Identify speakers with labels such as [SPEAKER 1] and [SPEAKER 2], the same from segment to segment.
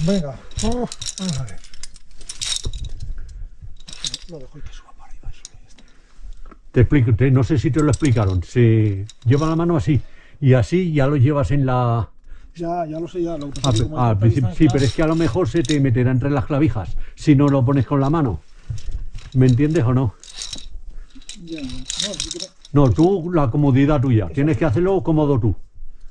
[SPEAKER 1] Venga, vamos a ver. Lo dejo y que suba para arriba. Eso, ya está.
[SPEAKER 2] Te explico, no sé si te lo explicaron. Se lleva la mano así y así ya lo llevas en la...
[SPEAKER 1] Ya lo sé, ya. Lo que pasa es que como hay
[SPEAKER 2] Al
[SPEAKER 1] tanta
[SPEAKER 2] principio, sí,
[SPEAKER 1] distancia,
[SPEAKER 2] pero es que a lo mejor se te meterá entre las clavijas si no lo pones con la mano. ¿Me entiendes o no?
[SPEAKER 1] ya, no, sí que
[SPEAKER 2] No, tú, la comodidad tuya. Tienes que hacerlo cómodo tú.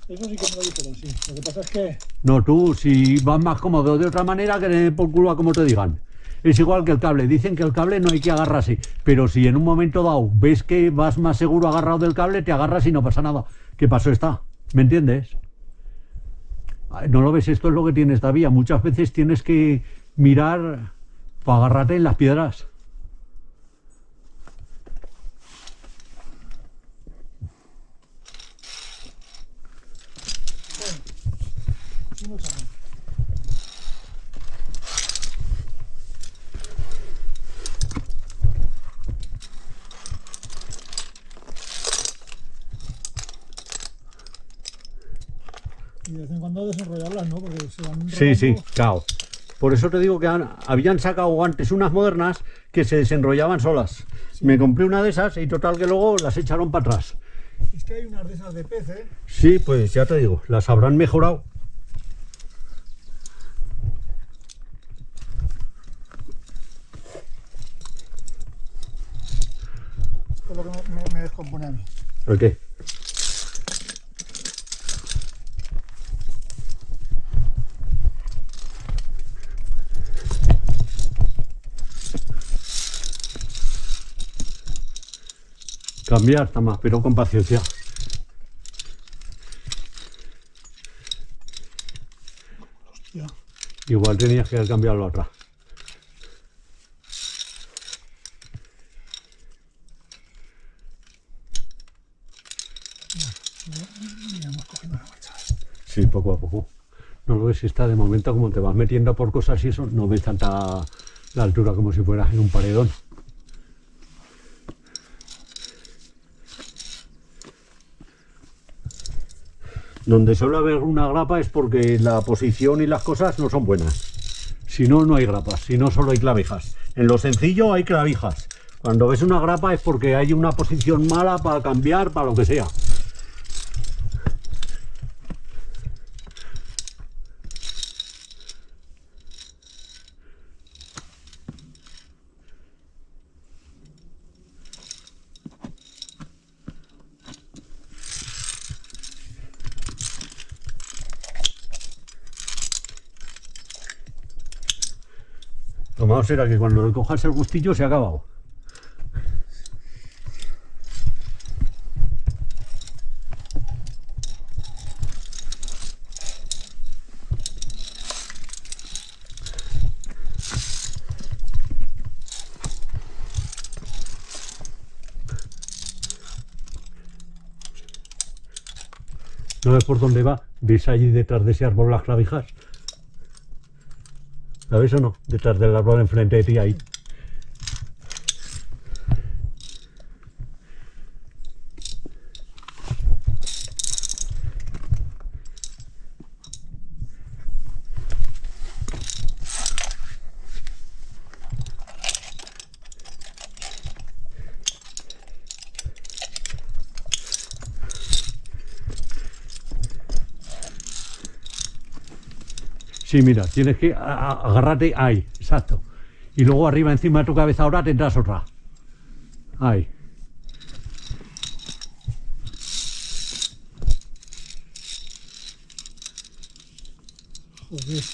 [SPEAKER 1] eso sí que me lo dijeron, sí. Lo que pasa es que
[SPEAKER 2] No, tú, si vas más cómodo de otra manera, que le den por culo a como te digan. Es igual que el cable. Dicen que el cable no hay que agarrarse. Pero si en un momento dado ves que vas más seguro agarrado del cable, te agarras y no pasa nada. ¿Qué pasó está? ¿Me entiendes? ¿No lo ves? Esto es lo que tiene esta vía. Muchas veces tienes que mirar para agarrarte en las piedras.
[SPEAKER 1] sí no saben. Y de vez en cuando desenrollarlas, ¿no? Porque se van
[SPEAKER 2] Sí, sí,
[SPEAKER 1] enrollando.
[SPEAKER 2] claro. Por eso te digo que habían sacado antes unas modernas que se desenrollaban solas.
[SPEAKER 1] Sí.
[SPEAKER 2] Me compré una de esas y total que luego las echaron para atrás.
[SPEAKER 1] Es que hay unas de esas de pez, ¿eh?
[SPEAKER 2] Sí, pues ya te digo, las habrán mejorado.
[SPEAKER 1] Esto es lo que me descompone a mí.
[SPEAKER 2] ¿El qué? Cambiar está más, pero con paciencia.
[SPEAKER 1] Hostia.
[SPEAKER 2] Igual tenías que cambiar la otra.
[SPEAKER 1] Ya hemos cogido la marcha.
[SPEAKER 2] Sí, poco a poco. No lo ves, está de momento como te vas metiendo por cosas y eso, no ves tanta la altura como si fueras en un paredón. Donde suele haber una grapa es porque la posición y las cosas no son buenas. Si no, no hay grapas, si no solo hay clavijas. En lo sencillo hay clavijas. Cuando ves una grapa es porque hay una posición mala para cambiar, para lo que sea. Lo malo será que cuando le cojas el gustillo se ha acabado. ¿No ves por dónde va? ¿Ves allí detrás de ese árbol las clavijas? ¿La ves o no? Detrás del árbol enfrente de ti ahí. Sí, mira, tienes que agarrarte ahí, exacto. Y luego arriba encima de tu cabeza ahora tendrás otra. Ahí.
[SPEAKER 1] Joder.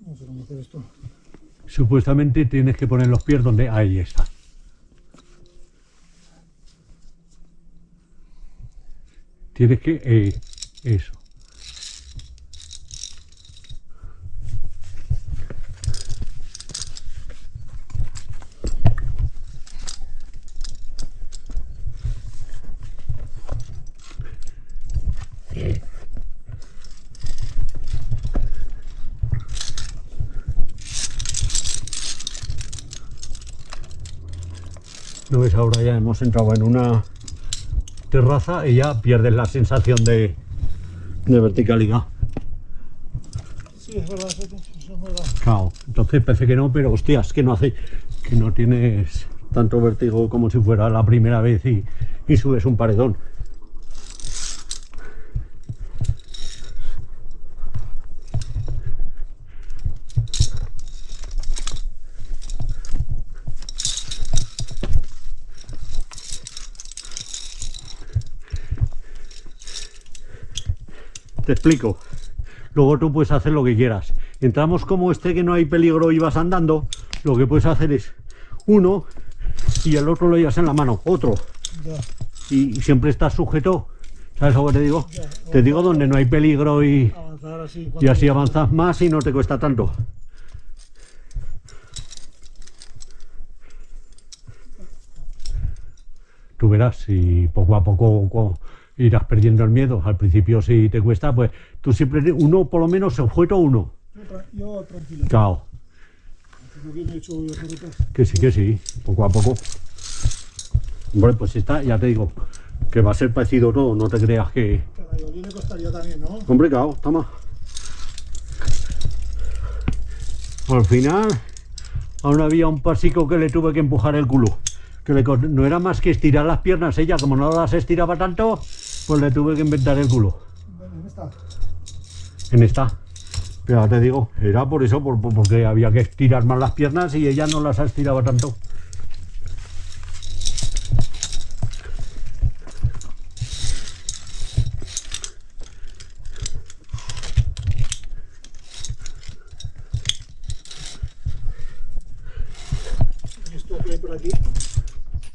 [SPEAKER 1] No sé cómo hacer esto.
[SPEAKER 2] Supuestamente tienes que poner los pies donde... Ahí está. Tienes que... eso. ¿No ves? Ahora ya hemos entrado en una terraza y ya pierdes la sensación de verticalidad.
[SPEAKER 1] Sí, es verdad, eso es verdad.
[SPEAKER 2] Claro, entonces parece que no, pero hostias, que no hace, que no tienes tanto vértigo como si fuera la primera vez y subes un paredón. Te explico. Luego tú puedes hacer lo que quieras. Entramos como que no hay peligro y vas andando. Lo que puedes hacer es uno y el otro lo llevas en la mano. Otro.
[SPEAKER 1] Ya,
[SPEAKER 2] Y siempre estás sujeto. ¿Sabes lo que te digo?
[SPEAKER 1] ya.
[SPEAKER 2] Te digo donde no hay peligro y
[SPEAKER 1] Avanzar así.
[SPEAKER 2] así avanzas más y no te cuesta tanto. Tú verás si poco a poco irás perdiendo el miedo. Al principio si te cuesta, pues tú siempre uno por lo menos sujeto uno.
[SPEAKER 1] Yo tranquilo.
[SPEAKER 2] Claro,
[SPEAKER 1] Lo que me he hecho hoy hace rato.
[SPEAKER 2] que sí, poco a poco. Hombre, pues está, ya te digo, que va a ser parecido todo, no te creas que...
[SPEAKER 1] Caray, a mí me costaría también, ¿no?
[SPEAKER 2] Hombre, claro, toma. Al final, aún había un pasico que le tuve que empujar el culo. No era más que estirar las piernas. Ella, como no las estiraba tanto, pues le tuve que inventar el culo.
[SPEAKER 1] ¿Dónde está?
[SPEAKER 2] En esta. Pero ya te digo, era por eso, porque había que estirar más las piernas y ella no las estiraba tanto.
[SPEAKER 1] ¿Y esto que hay por aquí?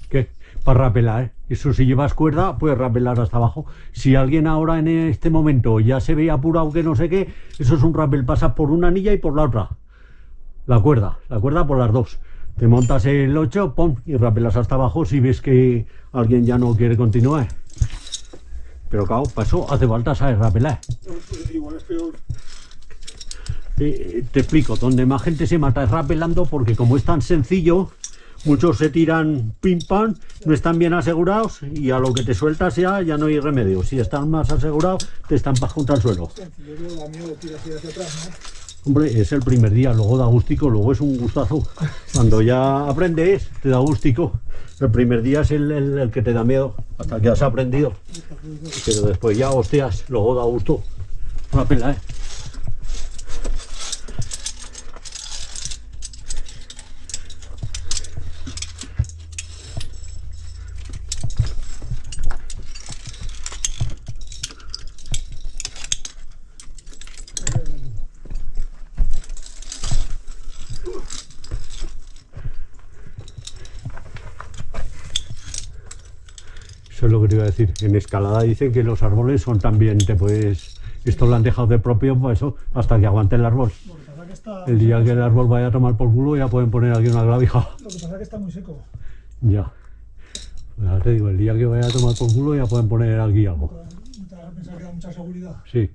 [SPEAKER 2] ¿Qué? Para rapelar, ¿eh? Eso si llevas cuerda, puedes rapelar hasta abajo. Si alguien ahora en este momento ya se ve apurado que no sé qué, eso es un rappel, pasas por una anilla y por la otra. La cuerda por las dos. Te montas el 8, pum, y rapelas hasta abajo si ves que alguien ya no quiere continuar. Pero claro, para eso hace falta saber rapelar.
[SPEAKER 1] Igual es peor.
[SPEAKER 2] Te explico, donde más gente se mata es rapelando, porque como es tan sencillo, muchos se tiran pim pam, no están bien asegurados y a lo que te sueltas ya no hay remedio. Si están más asegurados, te estampas contra el suelo.
[SPEAKER 1] Sencillo, yo da miedo tirar hacia atrás, ¿no?
[SPEAKER 2] Hombre, es el primer día, luego da gustico, luego es un gustazo. Cuando ya aprendes, te da gustico. El primer día es el que te da miedo, hasta que has aprendido. Pero después ya, hostias, luego da gusto. Una pela, ¿eh? Eso es lo que te iba a decir. En escalada dicen que los árboles son también, te puedes... Esto lo han dejado de propio, pues eso, hasta que aguante el árbol.
[SPEAKER 1] Lo que pasa que está...
[SPEAKER 2] El día que el árbol vaya a tomar por culo ya pueden poner aquí una clavija.
[SPEAKER 1] Lo que pasa que está muy seco.
[SPEAKER 2] Ya. Ya te digo, el día que vaya a tomar por culo ya pueden poner aquí algo.
[SPEAKER 1] No te hagas pensar que da mucha seguridad.
[SPEAKER 2] Sí.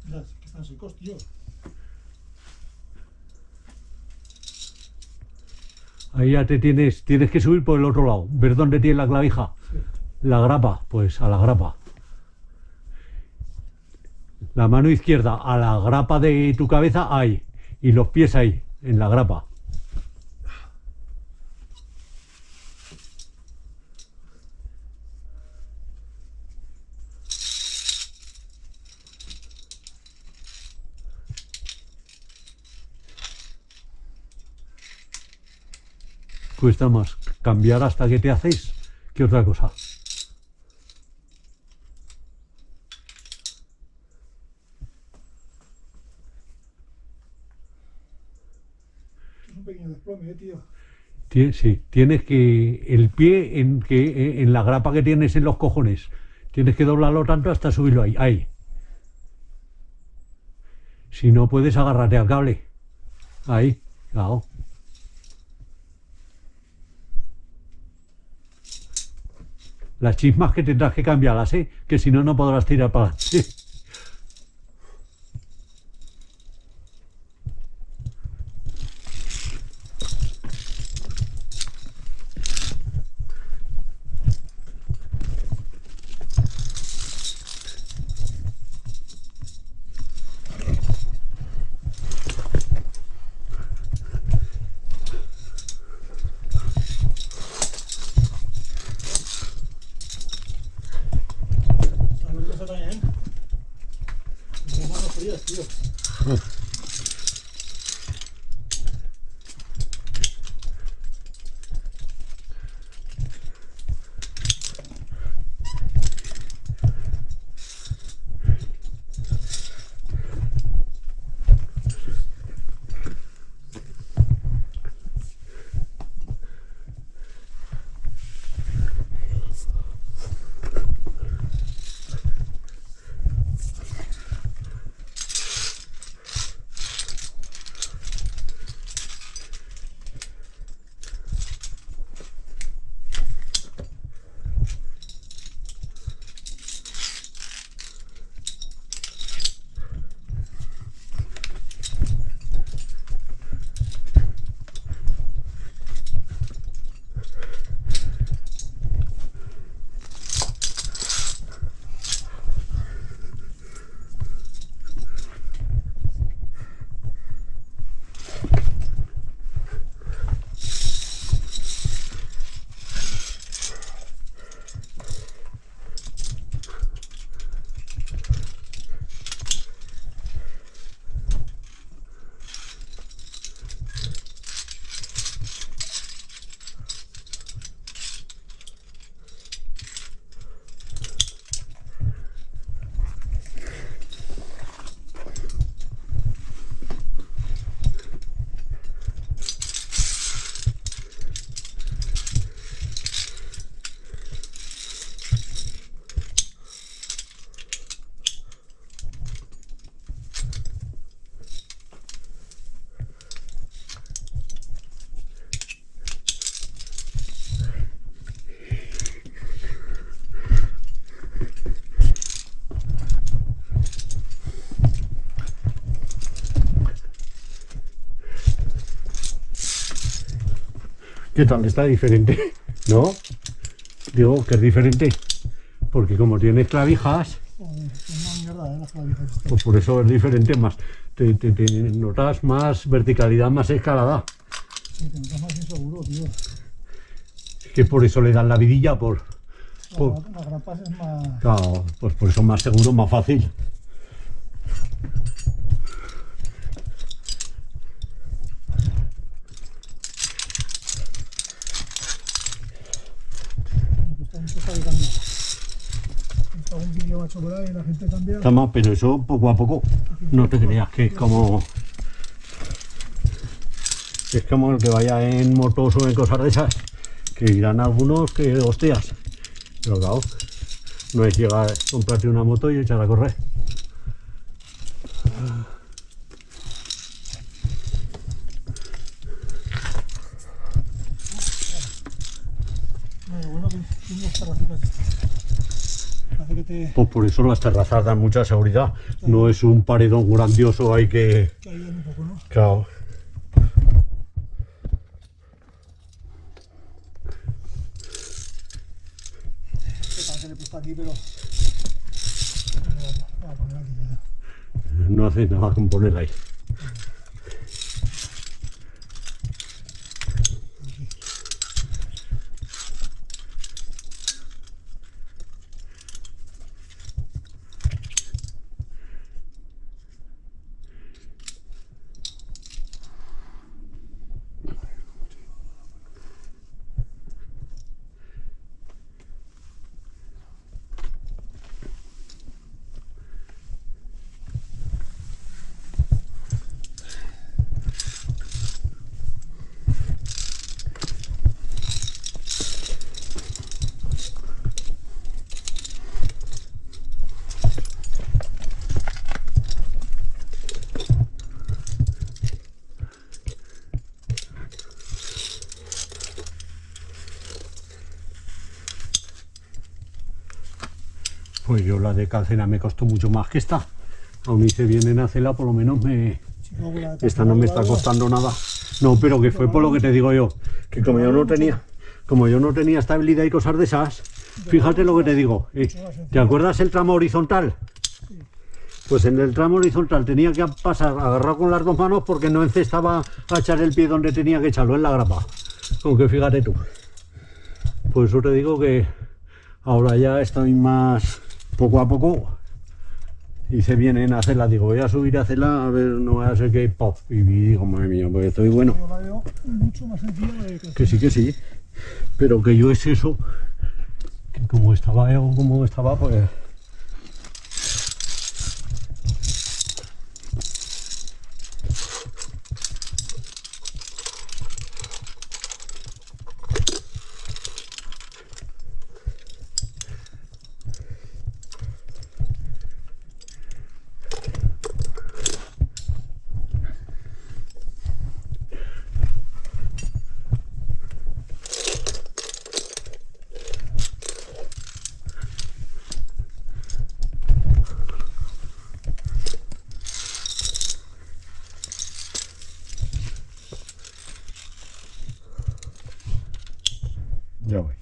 [SPEAKER 1] Mirad, que están secos, tío.
[SPEAKER 2] Ahí ya tienes que subir por el otro lado. ¿Ver dónde tiene la clavija?
[SPEAKER 1] Sí.
[SPEAKER 2] La grapa, pues a la grapa. La mano izquierda a la grapa de tu cabeza ahí. Y los pies ahí, en la grapa. Cuesta más cambiar hasta que te haces que otra cosa.
[SPEAKER 1] Es un pequeño desplome, tío.
[SPEAKER 2] Sí, tienes que el pie en la grapa que tienes en los cojones, tienes que doblarlo tanto hasta subirlo ahí. Si no puedes, agárrate al cable. Ahí, claro. Las chismas que tendrás que cambiarlas, ¿eh? Que si no, no podrás tirar para adelante.
[SPEAKER 1] A ver qué pasa también. Tengo manos frías, tío.
[SPEAKER 2] ¿Qué tal? Está diferente, ¿no? Digo que es diferente, porque como tiene clavijas,
[SPEAKER 1] Joder, es una mierda, las clavijas.
[SPEAKER 2] pues por eso es diferente más. Te notas más verticalidad, más escalada.
[SPEAKER 1] Sí, te notas más inseguro, tío.
[SPEAKER 2] Que por eso le dan la vidilla, por
[SPEAKER 1] Las grapas es más...
[SPEAKER 2] claro, pues por eso más seguro, más fácil.
[SPEAKER 1] Me gusta mucho fabricando. Está un vídeo macho por ahí, la gente cambia.
[SPEAKER 2] Tama, pero eso poco a poco. No te creas que es como... Es como el que vaya en motos o en cosas de esas, que irán algunos que hostias. Pero claro, no es llegar a comprarte una moto y echar a correr.
[SPEAKER 1] Lo bueno que tiene las terracitas estas. Hace que te
[SPEAKER 2] Pues por eso las terrazas dan mucha seguridad. No es un paredón grandioso, hay que...
[SPEAKER 1] ayuden un poco, ¿no?
[SPEAKER 2] Claro.
[SPEAKER 1] Que tal que le he puesto aquí, pero... Voy a poner aquí ya.
[SPEAKER 2] No hace nada con ponerla ahí. Pues yo la de Calcena me costó mucho más que esta. Aún hice bien en hacerla, por lo menos me...
[SPEAKER 1] Si luego la de
[SPEAKER 2] Esta no me está
[SPEAKER 1] Calcena,
[SPEAKER 2] costando nada. No, pero que fue por lo que te digo yo. Que como yo no tenía estabilidad y cosas de esas, fíjate lo que te digo. ¿Te acuerdas el tramo horizontal? Pues en el tramo horizontal tenía que pasar agarrado con las dos manos porque no encestaba a echar el pie donde tenía que echarlo, en la grapa. Aunque fíjate tú. Por eso te digo que ahora ya estoy más poco a poco. Hice bien en hacerla, digo, voy a subir a hacerla, a ver, no vaya a ser que pop. Y digo, madre mía, pues estoy bueno.
[SPEAKER 1] yo la veo mucho más sencilla de
[SPEAKER 2] Que sí. Pero que yo es eso. Que como estaba yo, como estaba, pues... Ya voy.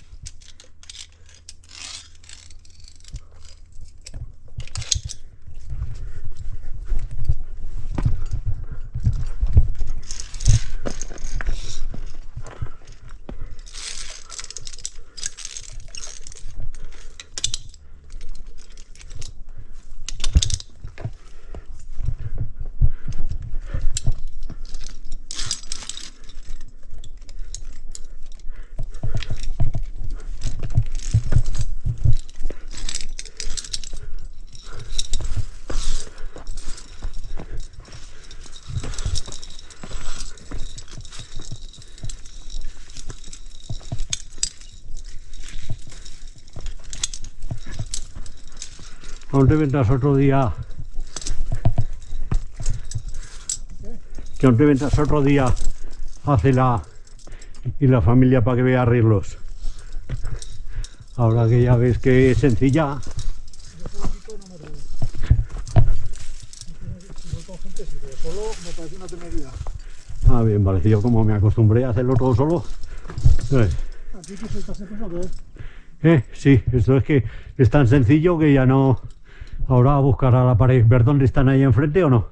[SPEAKER 2] ¿Aún te vendrás otro día? Que aún te vendrás otro día a hacerla y la familia para que vea arreglos. Ahora que ya ves que es sencilla.
[SPEAKER 1] solo me parece una temeridad.
[SPEAKER 2] Ah, bien, vale, yo como me acostumbré a hacerlo todo solo.
[SPEAKER 1] Aquí que se te hace cosa que
[SPEAKER 2] Sí, esto es que es tan sencillo que ya no... Ahora a buscar a la pared, ver dónde están ahí enfrente o no.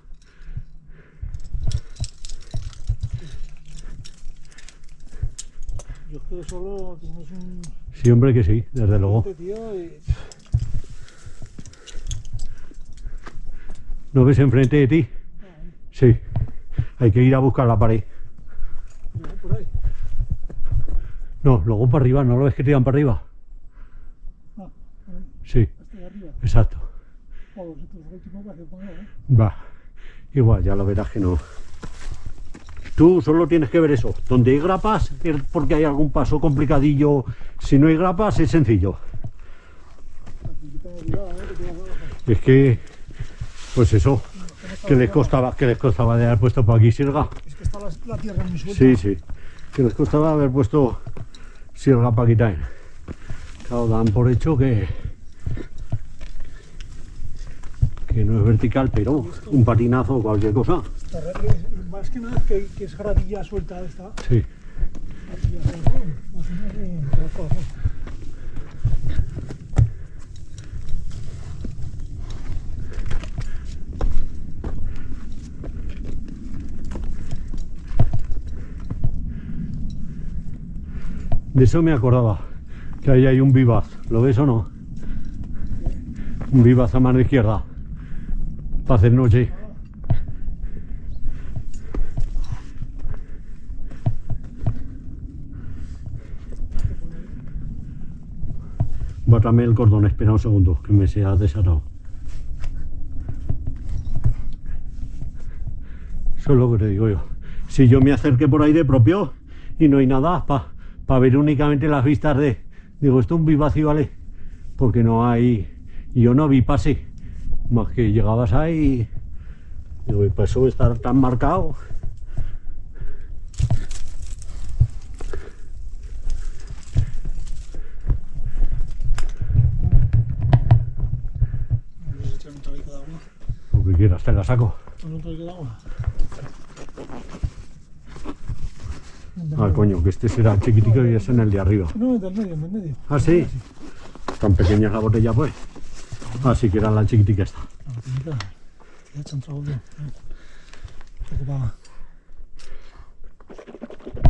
[SPEAKER 1] yo es que solo tienes un...
[SPEAKER 2] Sí, hombre, que sí, desde luego.
[SPEAKER 1] tío, y...
[SPEAKER 2] ¿No ves enfrente de ti? Sí. Hay que ir a buscar la pared.
[SPEAKER 1] no, por ahí.
[SPEAKER 2] No, luego para arriba, ¿no lo ves que tiran para arriba?
[SPEAKER 1] Ah, por ahí.
[SPEAKER 2] Sí,
[SPEAKER 1] Hasta de arriba.
[SPEAKER 2] exacto.
[SPEAKER 1] O los otros últimos que hace poner,
[SPEAKER 2] Va. Igual, ya lo verás que no. Tú solo tienes que ver eso. Donde hay grapas es porque hay algún paso complicadillo. Si no hay grapas es sencillo.
[SPEAKER 1] Aquí que tengo cuidado, que te vas a bajar.
[SPEAKER 2] Es que, pues eso, que les costaba de haber puesto por aquí sirga.
[SPEAKER 1] Es que está la tierra muy suelta.
[SPEAKER 2] Sí, sí. Que les costaba haber puesto sirga para quitar. Claro, dan por hecho que no es vertical, pero un patinazo o cualquier cosa.
[SPEAKER 1] Más que nada que es gradilla suelta esta.
[SPEAKER 2] Sí.
[SPEAKER 1] Aquí ya sabes, imagínate, te vas para abajo.
[SPEAKER 2] De eso me acordaba, que ahí hay un vivaz. ¿Lo ves o no? Un vivaz a mano izquierda. Para hacer noche. Bátame el cordón, espera un segundo, que me se ha desatado. Eso es lo que te digo yo. Si yo me acerqué por ahí de propio y no hay nada para ver únicamente las vistas de... Digo, esto es un vivaz y vale, porque no hay... Y yo no vi pase, más que llegabas ahí... Digo, y para eso estar tan marcado... que quieras, te la saco.
[SPEAKER 1] ¿No traes el agua?
[SPEAKER 2] Ah, coño, que este será el chiquitico y ese en el de arriba.
[SPEAKER 1] No, del medio, del medio.
[SPEAKER 2] Ah, sí. Tan pequeña es la botella, pues. Ah, sí, que era la chiquitica esta.
[SPEAKER 1] La botellita, ya he entrado bien. Ocupada.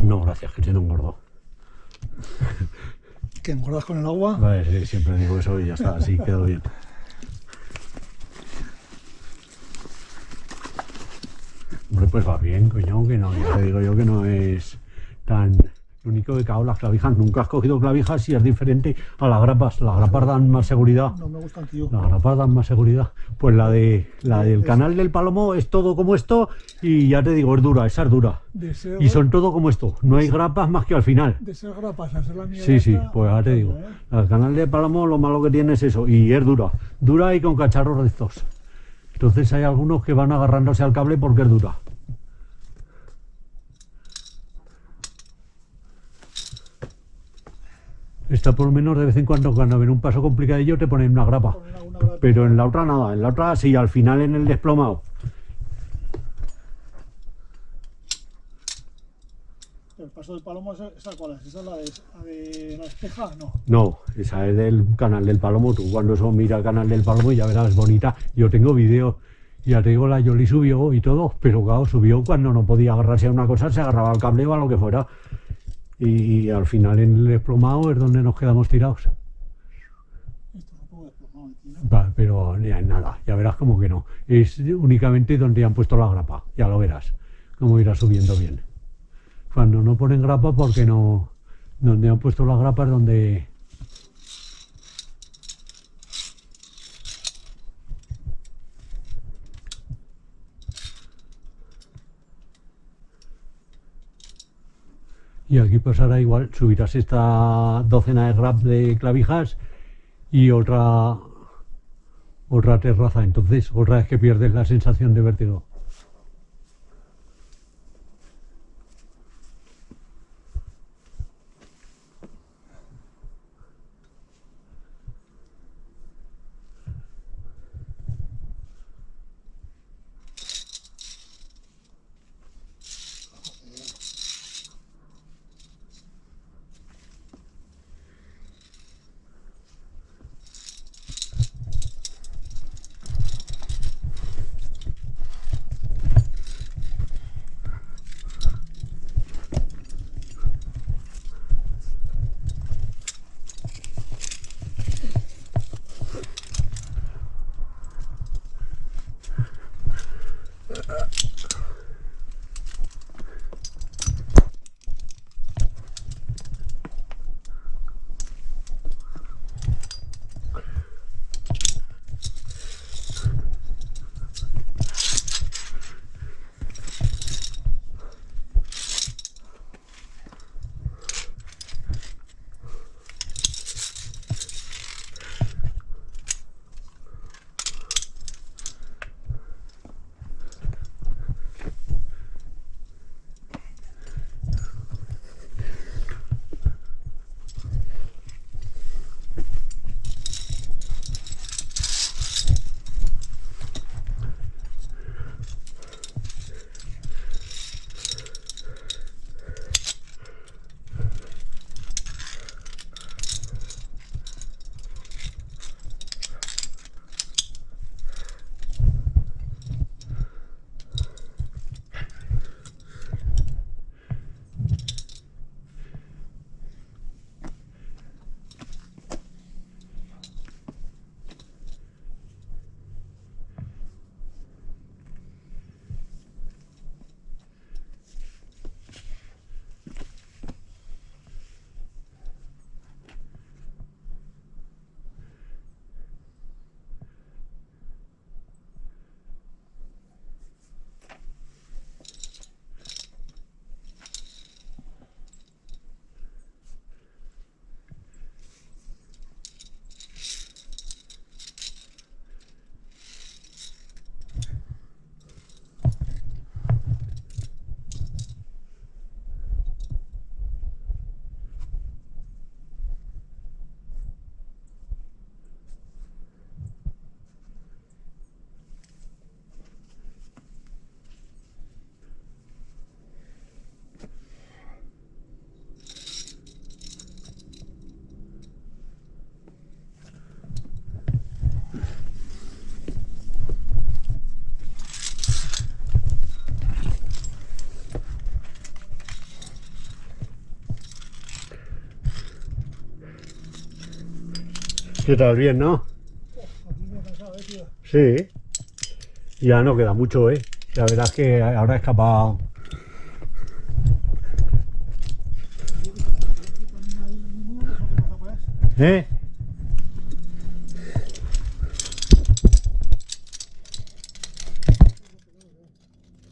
[SPEAKER 2] No, gracias, que siendo un gordo.
[SPEAKER 1] ¿Que engordas con el agua?
[SPEAKER 2] Vale, sí, siempre digo eso y ya está, así quedó bien. Hombre, pues va bien, coño, que no, ya te digo yo que no es tan... Lo único que cago las clavijas, nunca has cogido clavijas y es diferente a las grapas. Las grapas dan más seguridad.
[SPEAKER 1] No me gustan, tío.
[SPEAKER 2] Las grapas dan más seguridad. Pues la del canal del Palomo es todo como esto y ya te digo, es dura, esa es dura.
[SPEAKER 1] De ser,
[SPEAKER 2] Y son todo como esto, no hay grapas más que al final.
[SPEAKER 1] de ser grapas a ser la mierda.
[SPEAKER 2] Sí, sí,
[SPEAKER 1] esta,
[SPEAKER 2] pues ahora te digo. El canal de Palomo lo malo que tiene es eso, y es dura. Dura y con cacharros de estos. Entonces hay algunos que van agarrándose al cable porque es dura. Esta por lo menos de vez en cuando ven un paso complicadillo te ponen una grapa.
[SPEAKER 1] Poner alguna grapa.
[SPEAKER 2] Pero en la otra nada, en la otra sí, al final en el desplomado.
[SPEAKER 1] El paso del Palomo, ¿esa cuál es? ¿Esa es la de la Espeja? No.
[SPEAKER 2] No, esa es del canal del Palomo. Tú cuando eso mira el canal del Palomo ya verás, es bonita. Yo tengo vídeo, ya te digo, la Yoli subió y todo, pero claro, subió cuando no podía agarrarse a una cosa, se agarraba al cable o a lo que fuera. Y al final en el desplomado es donde nos quedamos tirados.
[SPEAKER 1] Esto es un poco desplomado, tío.
[SPEAKER 2] Va, pero nada, ya verás como que no. Es únicamente donde han puesto la grapa, ya lo verás, cómo irá subiendo bien. Cuando no ponen grapa, porque no. Donde han puesto la grapa es donde. Y aquí pasará igual, subirás esta docena de rap de clavijas y otra terraza, entonces otra vez que pierdes la sensación de vértigo. ¿Qué tal? Bien, ¿no?
[SPEAKER 1] Aquí me he cansado, tío.
[SPEAKER 2] Sí. Ya no queda mucho, ¿eh? Ya verás que habrá escapado. ¿Eh?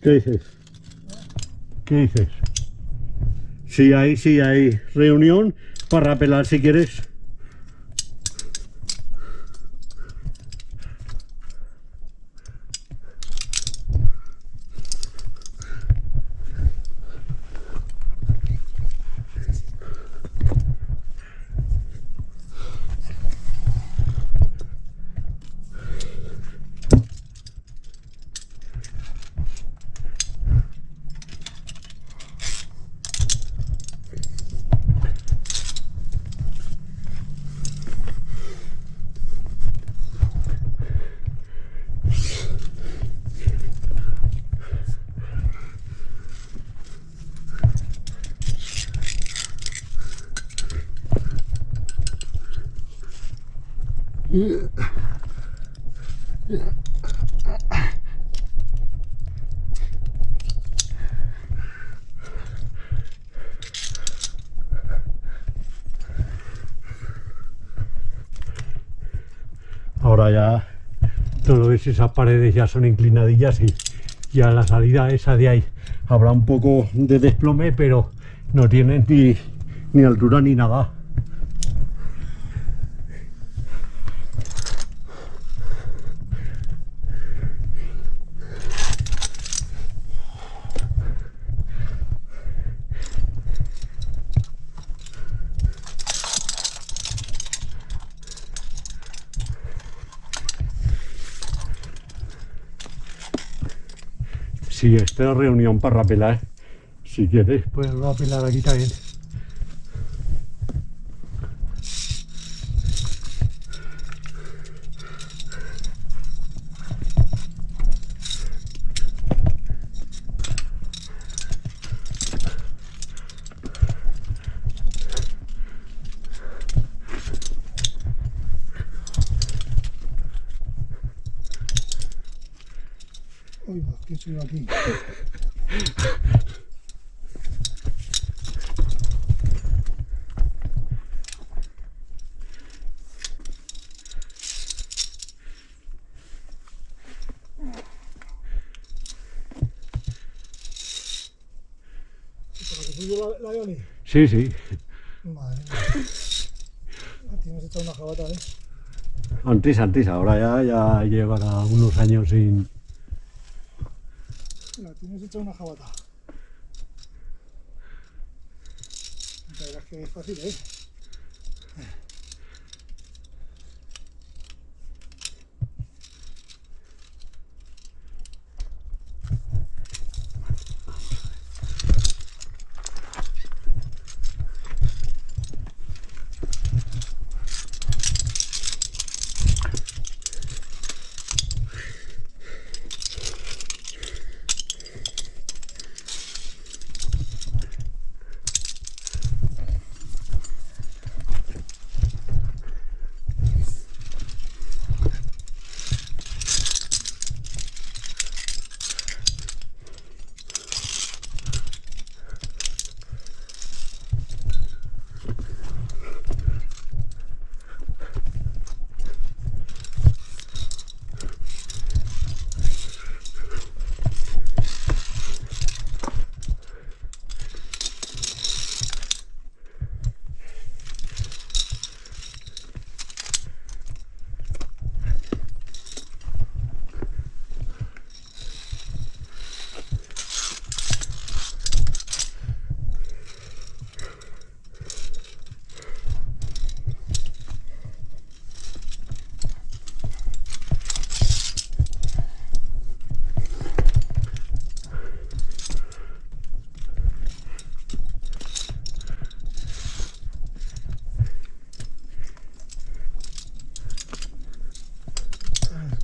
[SPEAKER 2] ¿Qué dices? ¿Qué dices? Sí hay reunión para apelar si quieres. Ahora ya todo ves esas paredes ya son inclinadillas y a la salida esa de ahí habrá un poco de desplome, pero no tienen ni altura ni nada. Sí, esta es reunión para rapelar. Si quieres, puedes rapelar aquí también.
[SPEAKER 1] Uy, ¿qué soy yo aquí? ¿Para que soy yo la Yoli?
[SPEAKER 2] Sí, sí.
[SPEAKER 1] Madre mía. Tienes hecho una jabata, ¿eh?
[SPEAKER 2] Antes, ahora ya llevará unos años sin...
[SPEAKER 1] La tienes hecha una jabata. La verdad es que es fácil, ¿eh?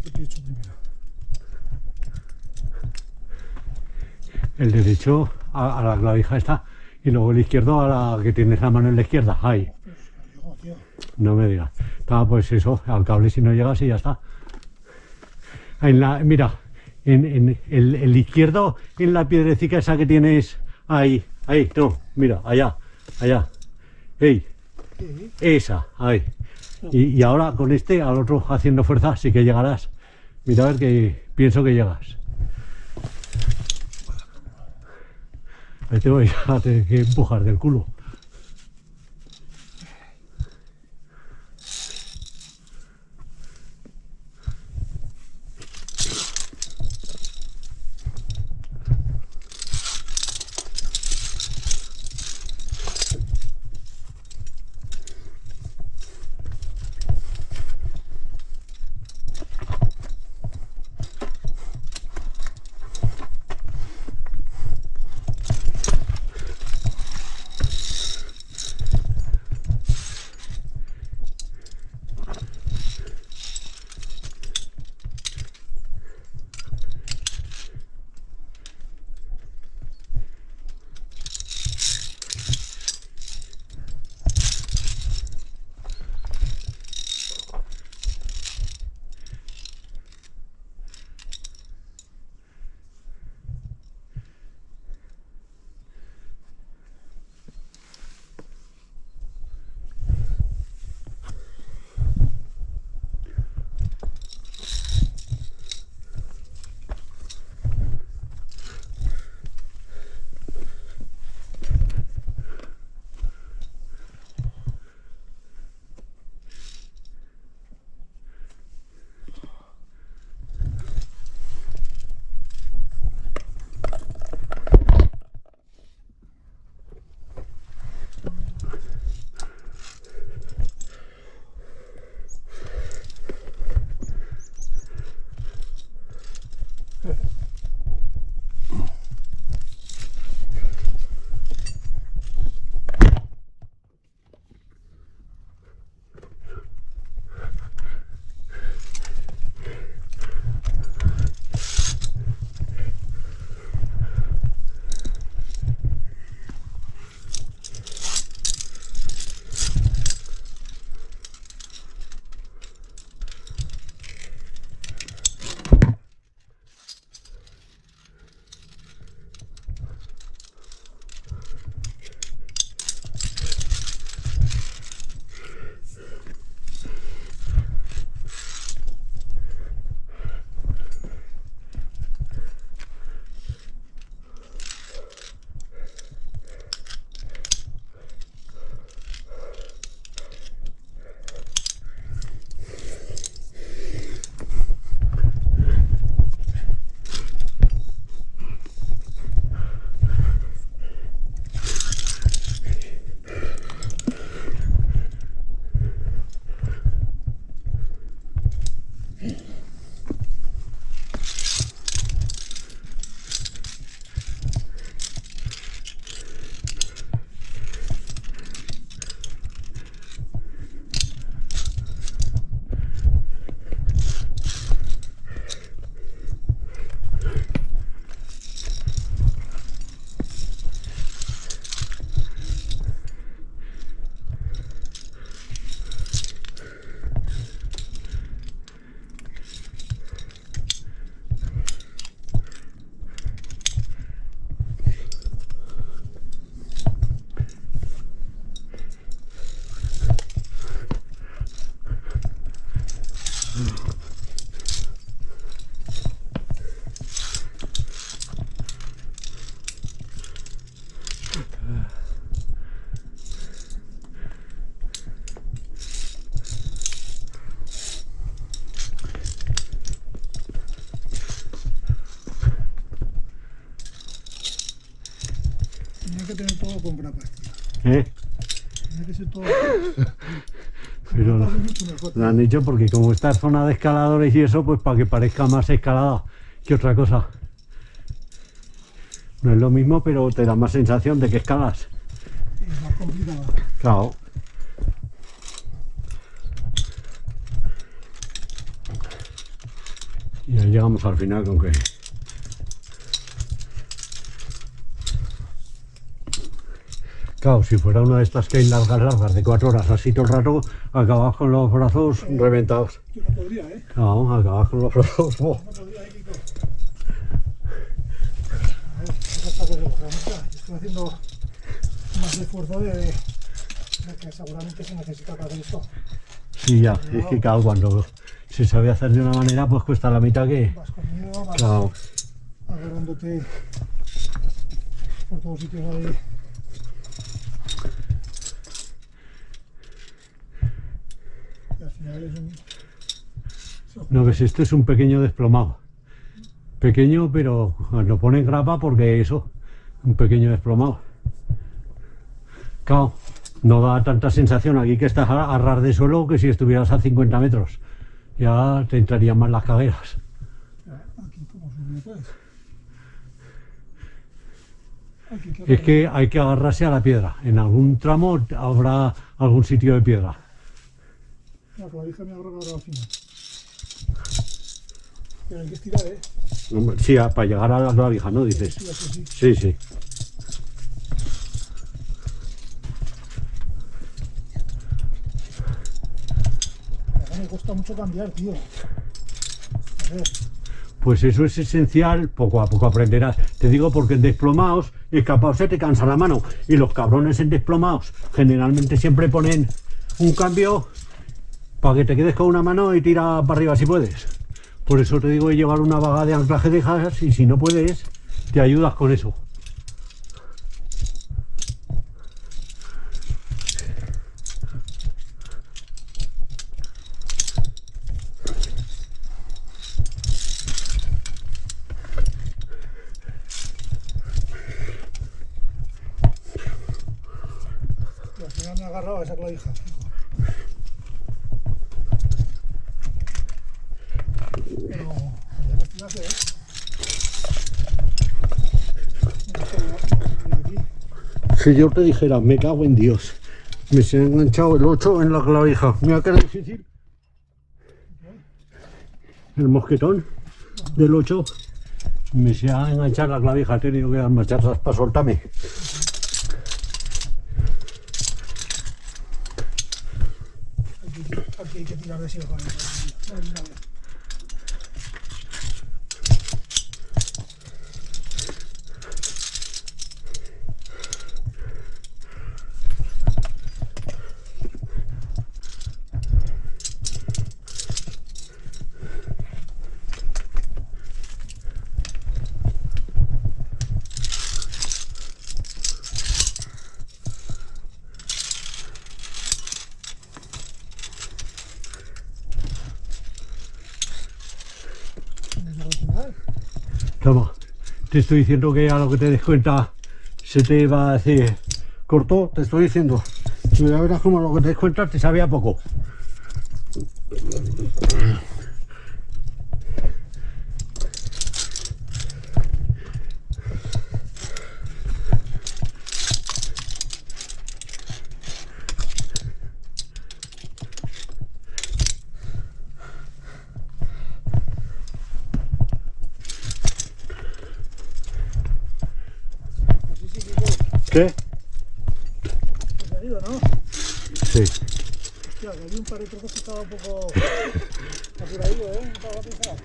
[SPEAKER 1] ¿Qué te he hecho primero?
[SPEAKER 2] El derecho a la clavija está y luego el izquierdo a la que tienes la mano en la izquierda. Ahí.
[SPEAKER 1] tío.
[SPEAKER 2] No me digas. Pues eso, al cable si no llegas y ya está. Mira, en el izquierdo, en la piedrecita esa que tienes ahí, no, mira, allá, ey,
[SPEAKER 1] Sí.
[SPEAKER 2] esa, ahí. Y ahora con este, al otro haciendo fuerza, sí que llegarás. Mira a ver que pienso que llegas. Ahí te voy a tener que empujar del culo.
[SPEAKER 1] Tenía que tener todo con grapas, tío.
[SPEAKER 2] ¿Eh?
[SPEAKER 1] Tenía que ser todo.
[SPEAKER 2] Pero
[SPEAKER 1] Grapas es mucho mejor,
[SPEAKER 2] lo
[SPEAKER 1] tío.
[SPEAKER 2] han hecho porque como esta es zona de escaladores y eso, pues para que parezca más escalada que otra cosa. No es lo mismo, pero te da más sensación de que escalas.
[SPEAKER 1] Sí, es más complicado.
[SPEAKER 2] Claro. Y ahí llegamos al final con que... Claro, si fuera una de estas que hay largas de 4 horas, así todo el rato, acabas con los brazos reventados.
[SPEAKER 1] Yo no podría, ¿eh?
[SPEAKER 2] No, acabas con los brazos.
[SPEAKER 1] No podría, Kiko. A ver, eso está que realmente estoy haciendo más esfuerzo de que seguramente se necesita para hacer esto.
[SPEAKER 2] Sí, ya, es que claro, cuando se sabe hacer de una manera, pues cuesta la mitad que...
[SPEAKER 1] Vas conmigo, vas
[SPEAKER 2] Claro.
[SPEAKER 1] agarrándote por todos sitios ahí. Y al final es un...
[SPEAKER 2] No ves, esto es un pequeño desplomado. Pequeño, pero lo ponen grapa porque eso, un pequeño desplomado. Claro, no da tanta sensación aquí que estás a ras de suelo que si estuvieras a 50 metros. Ya te entrarían más las cagueras.
[SPEAKER 1] Aquí como subir pues. Aquí,
[SPEAKER 2] Es que hay que agarrarse a la piedra. En algún tramo habrá algún sitio de piedra.
[SPEAKER 1] La clavija me agarra ahora al final. Pero hay que estirar, ¿eh?
[SPEAKER 2] Sí, para llegar a la clavija, ¿no? Dices.
[SPEAKER 1] Sí, eso sí.
[SPEAKER 2] Sí, sí.
[SPEAKER 1] Ahora me cuesta mucho cambiar, tío. A ver,
[SPEAKER 2] Pues eso es esencial, poco a poco aprenderás. Te digo porque en desplomados, escapados se te cansa la mano. Y los cabrones en desplomados generalmente siempre ponen un cambio para que te quedes con una mano y tira para arriba si puedes. Por eso te digo de llevar una vaga de anclaje de jas y si no puedes, te ayudas con eso.
[SPEAKER 1] y al final me ha agarrado esa clavija. Pero ya que estirarse, ¿eh? Mira aquí.
[SPEAKER 2] Si yo te dijera, me cago en Dios, me se ha enganchado el 8 en la clavija. Mira que era difícil. El mosquetón del 8 me se ha enganchado la clavija. He tenido que dar marchas para soltarme.
[SPEAKER 1] Aquí hay que tirar de silva.
[SPEAKER 2] Toma, te estoy diciendo que a lo que te des cuenta se te va a decir corto, te estoy diciendo. Y ya verás como a lo que te des cuenta te sabía poco.
[SPEAKER 1] Así sí, Kiko.
[SPEAKER 2] ¿Qué?
[SPEAKER 1] Pues ha ido, ¿no?
[SPEAKER 2] Sí.
[SPEAKER 1] Hostia, que había un par de trozos que estaba un poco apuradillo, ¿eh? Un poco pesado.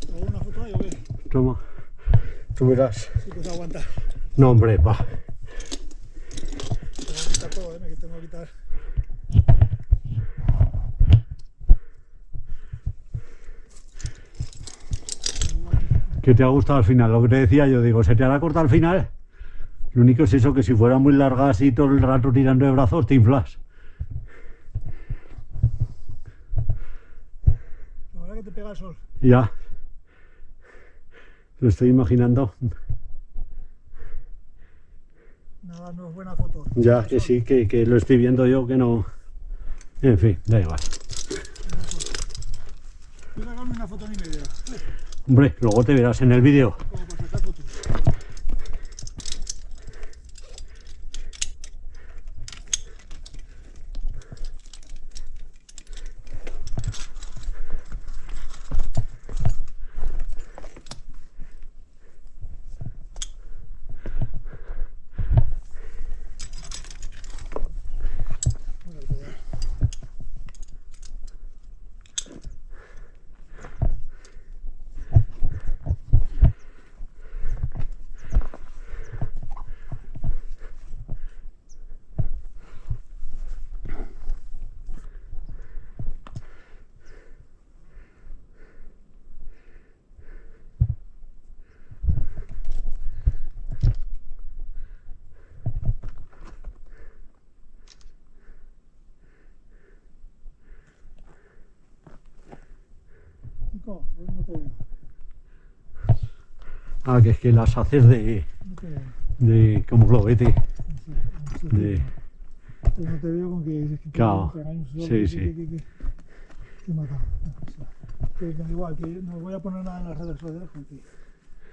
[SPEAKER 1] ¿Hago una foto ahí o qué?
[SPEAKER 2] Toma, tú verás.
[SPEAKER 1] Sí que se aguanta.
[SPEAKER 2] No, hombre, va.
[SPEAKER 1] Tengo que quitar todo, que tengo que quitar.
[SPEAKER 2] ¿Qué te ha gustado al final? Lo que te decía yo, digo, ¿se te hará corta al final? Lo único es eso, que si fuera muy larga así todo el rato tirando de brazos, te inflas.
[SPEAKER 1] La verdad que te pega el sol.
[SPEAKER 2] Ya. Lo estoy imaginando.
[SPEAKER 1] Nada, no es buena foto.
[SPEAKER 2] Ya, que sí, que lo estoy viendo yo, que no... En fin, da igual.
[SPEAKER 1] Yo sacarme una foto ni media.
[SPEAKER 2] Hombre, luego te verás en el vídeo.
[SPEAKER 1] Como para sacar fotos.
[SPEAKER 2] Ah, que es que las haces de como globete. De...
[SPEAKER 1] Pero no te veo con que dices que
[SPEAKER 2] Claro,
[SPEAKER 1] te hagan un sol,
[SPEAKER 2] sí, sí.
[SPEAKER 1] que mata. Que da igual, que no voy a poner nada en las redes sociales porque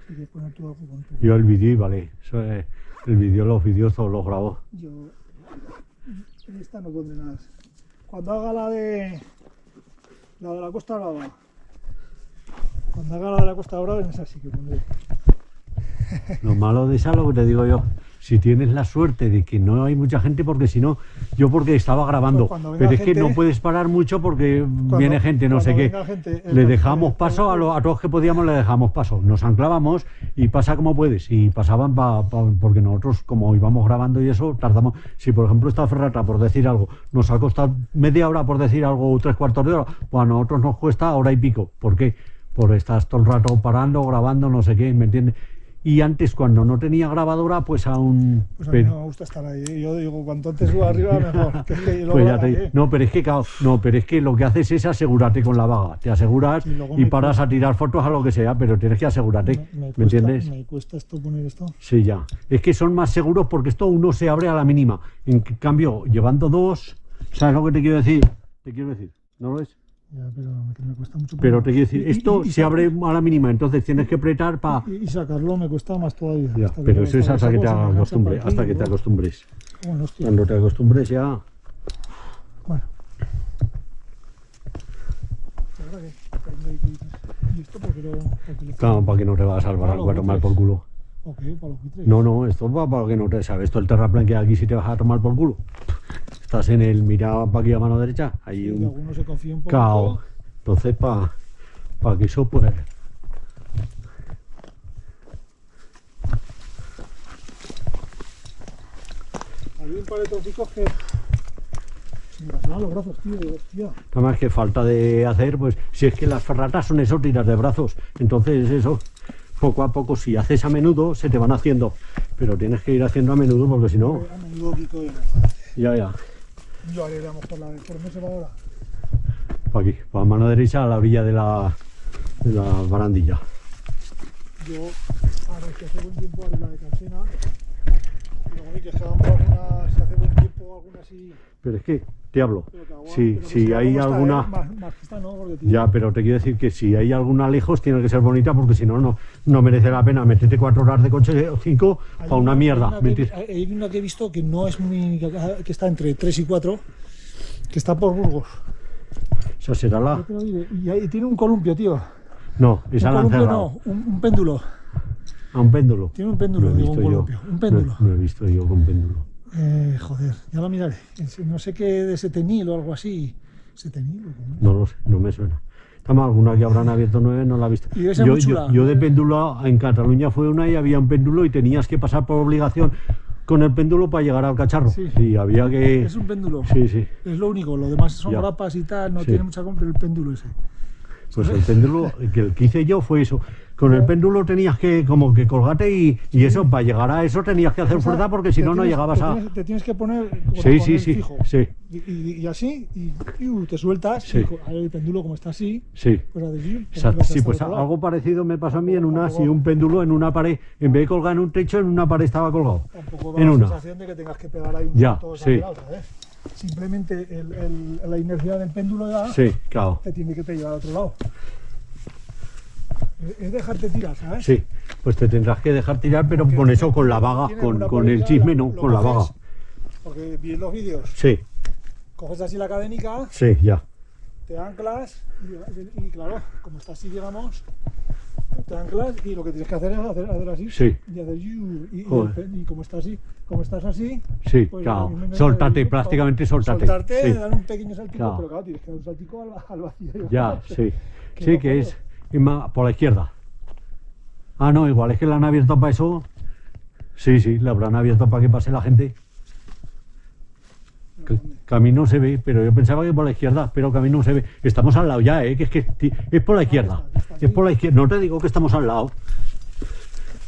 [SPEAKER 1] si quieres poner tú algo con tu...
[SPEAKER 2] Yo el vídeo, vale, eso es, el vídeo, los vídeos todos los grabo.
[SPEAKER 1] Yo en esta no pondré nada. Cuando haga la de la Costa Brava, cuando haga la de la Costa Brava, en esa sí que pondré.
[SPEAKER 2] Lo malo de esa, lo que te digo yo, si tienes la suerte de que no hay mucha gente, porque si no, yo porque estaba grabando,
[SPEAKER 1] Pues cuando venga
[SPEAKER 2] pero es que
[SPEAKER 1] gente-
[SPEAKER 2] no puedes parar mucho porque viene gente, no sé
[SPEAKER 1] cuando
[SPEAKER 2] qué.
[SPEAKER 1] venga gente,
[SPEAKER 2] Le dejamos paso a todos que podíamos, le dejamos paso. Nos anclábamos y pasa como puedes. Y pasaban porque nosotros, como íbamos grabando y eso, tardamos. Si por ejemplo esta ferrata, por decir algo, nos ha costado media hora por decir algo, 3/4 de hora, pues a nosotros nos cuesta hora y pico. ¿Por qué? Por estar todo el rato parando, grabando, no sé qué, ¿me entiendes? Y antes, cuando no tenía grabadora, pues aún...
[SPEAKER 1] Pues a mí no me gusta estar ahí. Yo digo, cuanto antes suba arriba, mejor. Que es que luego
[SPEAKER 2] Pues ya
[SPEAKER 1] ¿qué?
[SPEAKER 2] no, pero es que claro, no, pero es que lo que haces es asegurarte con la vaga. Te aseguras
[SPEAKER 1] Y luego
[SPEAKER 2] y
[SPEAKER 1] me
[SPEAKER 2] paras
[SPEAKER 1] cuesta.
[SPEAKER 2] a tirar fotos a lo que sea, pero tienes que asegurarte. ¿Me
[SPEAKER 1] cuesta,
[SPEAKER 2] entiendes?
[SPEAKER 1] Me cuesta esto poner esto.
[SPEAKER 2] Sí, ya. Es que son más seguros porque esto uno se abre a la mínima. En cambio, llevando dos, ¿sabes lo que te quiero decir? Te quiero decir, ¿no lo es?
[SPEAKER 1] Ya, pero que me cuesta mucho.
[SPEAKER 2] Pero te quiero decir,
[SPEAKER 1] Y-
[SPEAKER 2] esto
[SPEAKER 1] y
[SPEAKER 2] se abre a la mínima, entonces tienes que apretar para...
[SPEAKER 1] Y sacarlo me cuesta más todavía.
[SPEAKER 2] Ya,
[SPEAKER 1] Hasta
[SPEAKER 2] pero eso es
[SPEAKER 1] lo
[SPEAKER 2] hasta que te
[SPEAKER 1] saco, se me engancha
[SPEAKER 2] acostumbres,
[SPEAKER 1] por aquí,
[SPEAKER 2] hasta que te
[SPEAKER 1] luego-
[SPEAKER 2] acostumbres.
[SPEAKER 1] Bueno, hostia.
[SPEAKER 2] Cuando te acostumbres ya...
[SPEAKER 1] Bueno. ¿Ahora qué? ¿Y esto porque lo
[SPEAKER 2] Claro, para que no te vas a salvar
[SPEAKER 1] Ah,
[SPEAKER 2] algo
[SPEAKER 1] lo
[SPEAKER 2] a tomar
[SPEAKER 1] buitres.
[SPEAKER 2] por culo.
[SPEAKER 1] Ok, para los buitres.
[SPEAKER 2] No, esto va para que no te sabes. Esto el terraplén que hay aquí si te vas a tomar por culo. Estás en el mira para aquí a mano derecha. Hay
[SPEAKER 1] Y
[SPEAKER 2] un
[SPEAKER 1] algunos se confían un poco.
[SPEAKER 2] cao. Entonces para que eso pues.
[SPEAKER 1] Había un par de trocicos que me pasaban los brazos, tío. Digo, hostia.
[SPEAKER 2] Nada más que falta de hacer, pues si es que las ferratas son eso, tiras de brazos. Entonces eso, poco a poco, si haces a menudo, se te van haciendo. Pero tienes que ir haciendo a menudo porque si no,
[SPEAKER 1] A menudo Kiko
[SPEAKER 2] ya.
[SPEAKER 1] yo haré la mejor la de por mes ahora.
[SPEAKER 2] Para aquí, para mano derecha a la orilla de la barandilla.
[SPEAKER 1] Yo ahora es que hace buen tiempo haré la de Calcena. Luego vi que hagamos alguna, si hace buen tiempo, alguna así.
[SPEAKER 2] Pero es que, te hablo,
[SPEAKER 1] Pero que aguante,
[SPEAKER 2] si
[SPEAKER 1] pero que sea
[SPEAKER 2] hay
[SPEAKER 1] como esta,
[SPEAKER 2] alguna...
[SPEAKER 1] Más que esta no, porque tío,
[SPEAKER 2] Ya, pero te quiero decir que si hay alguna lejos tiene que ser bonita porque si no, no merece la pena meterte 4 horas de coche o 5
[SPEAKER 1] hay
[SPEAKER 2] para una mierda.
[SPEAKER 1] hay una que he visto que no es muy. Que está entre 3 y 4, que está por Burgos.
[SPEAKER 2] O sea, será
[SPEAKER 1] Yo
[SPEAKER 2] la...
[SPEAKER 1] te lo diré. Y ahí tiene un columpio, tío.
[SPEAKER 2] No, esa
[SPEAKER 1] Un
[SPEAKER 2] la han
[SPEAKER 1] columpio
[SPEAKER 2] cerrado.
[SPEAKER 1] no, un péndulo.
[SPEAKER 2] A un péndulo.
[SPEAKER 1] Tiene un péndulo,
[SPEAKER 2] No he
[SPEAKER 1] digo, un
[SPEAKER 2] visto yo.
[SPEAKER 1] columpio. Un péndulo.
[SPEAKER 2] No he visto yo con péndulo.
[SPEAKER 1] Joder, ya lo miraré. No sé qué de Setenil o algo así. ¿Setenil o cómo es?
[SPEAKER 2] No lo sé, no me suena. Estamos alguna que habrán abierto 9, no la he visto.
[SPEAKER 1] Y esa es muy chula.
[SPEAKER 2] Yo de péndulo en Cataluña fue una y había un péndulo y tenías que pasar por obligación con el péndulo para llegar al cacharro.
[SPEAKER 1] Sí.
[SPEAKER 2] Y había que...
[SPEAKER 1] Es un péndulo.
[SPEAKER 2] Sí, sí.
[SPEAKER 1] Es lo único. Lo demás son
[SPEAKER 2] Ya.
[SPEAKER 1] grapas y tal. No
[SPEAKER 2] Sí.
[SPEAKER 1] tiene mucha compra el péndulo ese.
[SPEAKER 2] Pues el péndulo, el que hice yo fue eso. Con el péndulo tenías que como que colgarte y eso, para llegar a eso tenías que hacer
[SPEAKER 1] Esa,
[SPEAKER 2] fuerza porque si
[SPEAKER 1] te
[SPEAKER 2] no, no
[SPEAKER 1] tienes-
[SPEAKER 2] llegabas
[SPEAKER 1] te
[SPEAKER 2] a...
[SPEAKER 1] tienes- Te tienes que poner con
[SPEAKER 2] Sí,
[SPEAKER 1] el
[SPEAKER 2] sí,
[SPEAKER 1] fijo.
[SPEAKER 2] sí.
[SPEAKER 1] Y así, y te sueltas.
[SPEAKER 2] Sí.
[SPEAKER 1] Y ahora el péndulo, como está así,
[SPEAKER 2] Sí.
[SPEAKER 1] pues haces así, pues
[SPEAKER 2] Exacto,
[SPEAKER 1] vas
[SPEAKER 2] sí,
[SPEAKER 1] hasta
[SPEAKER 2] pues
[SPEAKER 1] el otro lado.
[SPEAKER 2] algo parecido me pasó a mí en una,
[SPEAKER 1] Tampoco-
[SPEAKER 2] así un péndulo en una pared, en vez de colgar en un techo, en una pared estaba colgado.
[SPEAKER 1] Tampoco da
[SPEAKER 2] En
[SPEAKER 1] la
[SPEAKER 2] una.
[SPEAKER 1] sensación de que tengas que pegar ahí un
[SPEAKER 2] Ya,
[SPEAKER 1] salto
[SPEAKER 2] sí.
[SPEAKER 1] exagerado, ¿sabes? Simplemente la inercia del péndulo ya
[SPEAKER 2] Sí, claro.
[SPEAKER 1] te tiene que te llevar a otro lado. Es dejarte tirar, ¿sabes?
[SPEAKER 2] Sí, pues te tendrás que dejar tirar, pero
[SPEAKER 1] Porque
[SPEAKER 2] con eso, con la
[SPEAKER 1] tiene
[SPEAKER 2] vaga,
[SPEAKER 1] una
[SPEAKER 2] con el
[SPEAKER 1] polilla,
[SPEAKER 2] chisme no,
[SPEAKER 1] lo
[SPEAKER 2] con la vaga.
[SPEAKER 1] coges, Porque vi en los vídeos,
[SPEAKER 2] Sí,
[SPEAKER 1] coges así la cadenica,
[SPEAKER 2] sí, ya.
[SPEAKER 1] te anclas y claro, como está así, digamos, te anclas y lo que tienes que hacer es hacer así.
[SPEAKER 2] Sí.
[SPEAKER 1] Y hacer
[SPEAKER 2] Joder.
[SPEAKER 1] y como está así, como estás así,
[SPEAKER 2] Sí,
[SPEAKER 1] pues
[SPEAKER 2] claro.
[SPEAKER 1] lo mismo en el-
[SPEAKER 2] Soltate, prácticamente soltate.
[SPEAKER 1] Soltarte,
[SPEAKER 2] Sí.
[SPEAKER 1] dar un pequeño saltico,
[SPEAKER 2] Claro.
[SPEAKER 1] pero claro, tienes que dar un saltico al vacío.
[SPEAKER 2] Ya, sí.
[SPEAKER 1] Que
[SPEAKER 2] Sí,
[SPEAKER 1] no
[SPEAKER 2] que
[SPEAKER 1] puedo.
[SPEAKER 2] es por la izquierda. Ah, no, igual es que la han abierto para eso. Sí, la habrán abierto para que pase la gente. Camino se ve, pero yo pensaba que por la izquierda, pero camino se ve. Estamos al lado ya, que es por la izquierda. Es por la izquierda. No te digo que estamos al lado.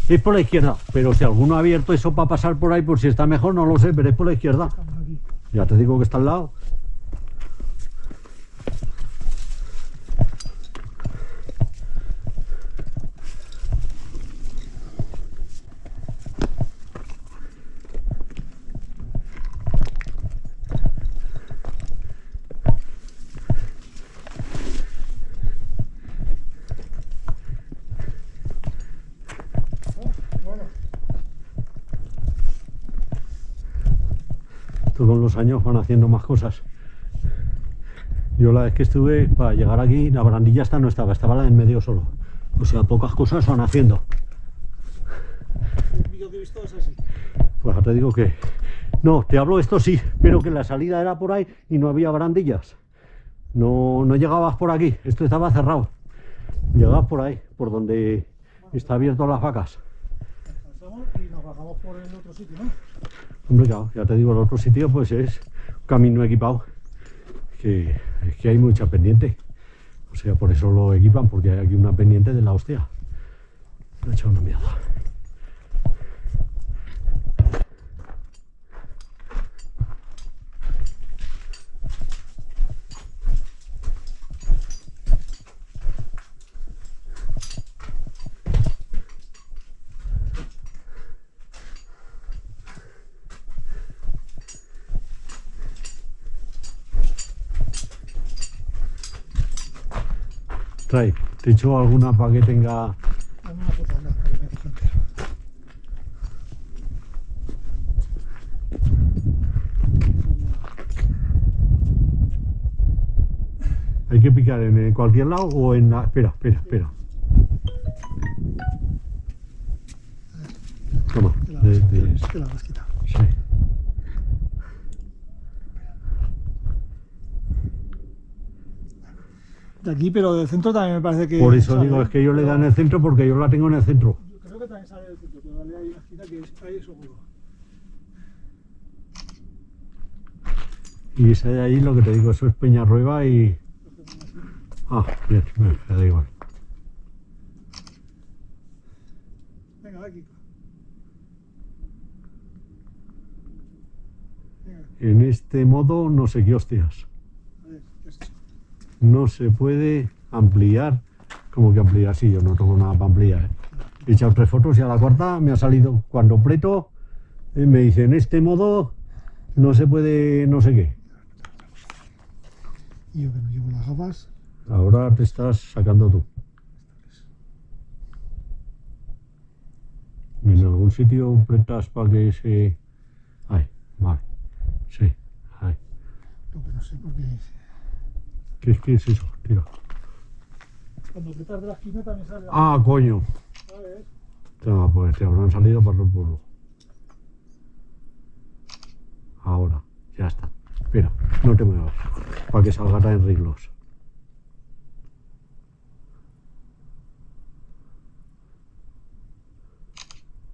[SPEAKER 2] Es por la izquierda, pero si alguno ha abierto eso para pasar por ahí, por si está mejor, no lo sé, pero es por la izquierda.
[SPEAKER 1] Estamos aquí.
[SPEAKER 2] Ya te digo que está al lado. los años van haciendo más cosas. Yo la vez que estuve, para llegar aquí, la barandilla esta no estaba, estaba la en medio solo. O sea, pocas cosas van haciendo.
[SPEAKER 1] El vídeo que he visto es así.
[SPEAKER 2] Pues ya te digo que... No, te hablo esto sí, pero que la salida era por ahí y no había barandillas. No llegabas por aquí, esto estaba cerrado. Llegabas por ahí, por donde está abierto las vacas.
[SPEAKER 1] Pasamos y nos bajamos por el otro sitio, ¿no?
[SPEAKER 2] Hombre, claro, ya te digo, el otro sitio pues es un camino equipado. Es que hay mucha pendiente. O sea, por eso lo equipan, porque hay aquí una pendiente de la hostia. Me ha echado una mierda. Trae, te echo alguna para que tenga...
[SPEAKER 1] Dame una foto, anda, para que me coja entero.
[SPEAKER 2] Hay que picar en cualquier lado o en la... Espera. Toma,
[SPEAKER 1] Que la has quitado.
[SPEAKER 2] sí.
[SPEAKER 1] De aquí, pero del centro también me parece que...
[SPEAKER 2] Por eso
[SPEAKER 1] sale,
[SPEAKER 2] digo, es que yo le dan en el centro porque yo la tengo en el centro.
[SPEAKER 1] Yo creo que también sale del centro, pero dale ahí una esquina que es ahí seguro.
[SPEAKER 2] Y ese de ahí, lo que te digo, eso es Peñarrueba y... Ah, bien, me da igual.
[SPEAKER 1] Venga, va, Kiko. Venga,
[SPEAKER 2] En este modo, no sé qué hostias.
[SPEAKER 1] a ver, ¿qué es eso?
[SPEAKER 2] No se puede ampliar. Como que ampliar? Sí, yo no tengo nada para ampliar. He echado 3 fotos y a la cuarta me ha salido, cuando aprieto, me dice, en este modo no se puede no sé qué.
[SPEAKER 1] Y yo que no llevo las gafas.
[SPEAKER 2] Ahora te estás sacando tú. En algún sitio apretas para que se... Ahí, vale. Sí, ahí.
[SPEAKER 1] Lo que no sé por qué...
[SPEAKER 2] ¿Qué es eso? Tira.
[SPEAKER 1] Cuando apretas de la esquina también sale...
[SPEAKER 2] Ah, coño.
[SPEAKER 1] ¿Sabes?
[SPEAKER 2] Toma, pues te habrán salido para todo el pueblo. Ahora, ya está. Espera, no te muevas. Para que salga en reglos.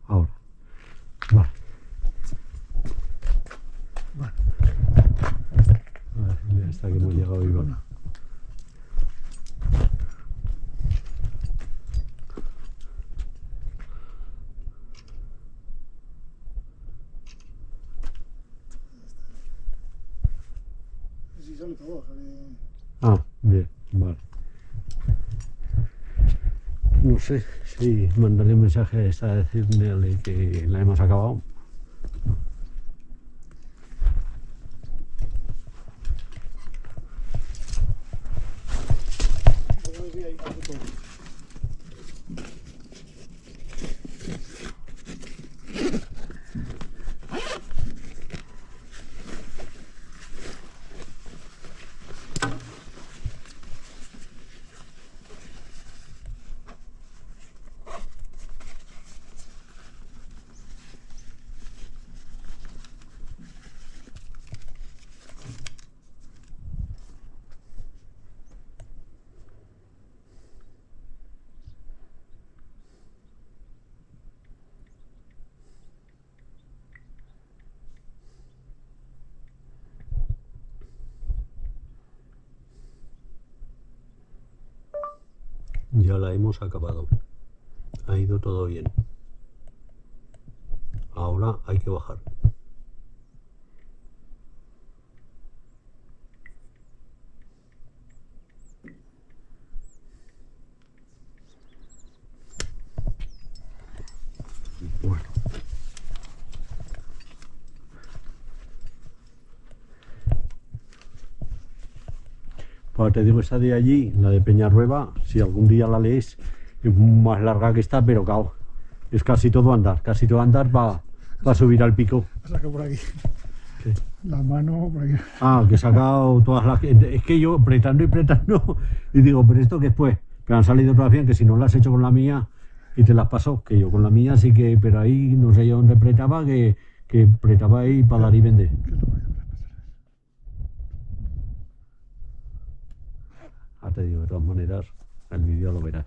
[SPEAKER 2] Ahora. Vale.
[SPEAKER 1] Bueno,
[SPEAKER 2] A ver, hasta que hemos llegado Iván.
[SPEAKER 1] sí sale todo, sale...
[SPEAKER 2] Ah, bien, vale. No sé si mandarle un mensaje a esta a decirle que la hemos acabado.
[SPEAKER 1] Luego les voy a ir a todo.
[SPEAKER 2] Ya la hemos acabado. Ha ido todo bien. Ahora hay que bajar. Bueno. Pues te digo, esa de allí, la de Peñarrueba, si algún día la lees, es más larga que esta, pero cao. Es casi todo andar para subir al pico.
[SPEAKER 1] La saco por aquí.
[SPEAKER 2] Sí.
[SPEAKER 1] La mano, porque
[SPEAKER 2] Ah, que he sacado todas las... Es que yo apretando y apretando y digo, pero esto que después, pero han salido todas bien, que si no las he hecho con la mía y te las paso, que yo con la mía sí que, pero ahí no sé yo dónde apretaba, que apretaba ahí para dar y vender.
[SPEAKER 1] que lo voy a repasar.
[SPEAKER 2] Ah, te digo, de todas maneras, el vídeo lo verás.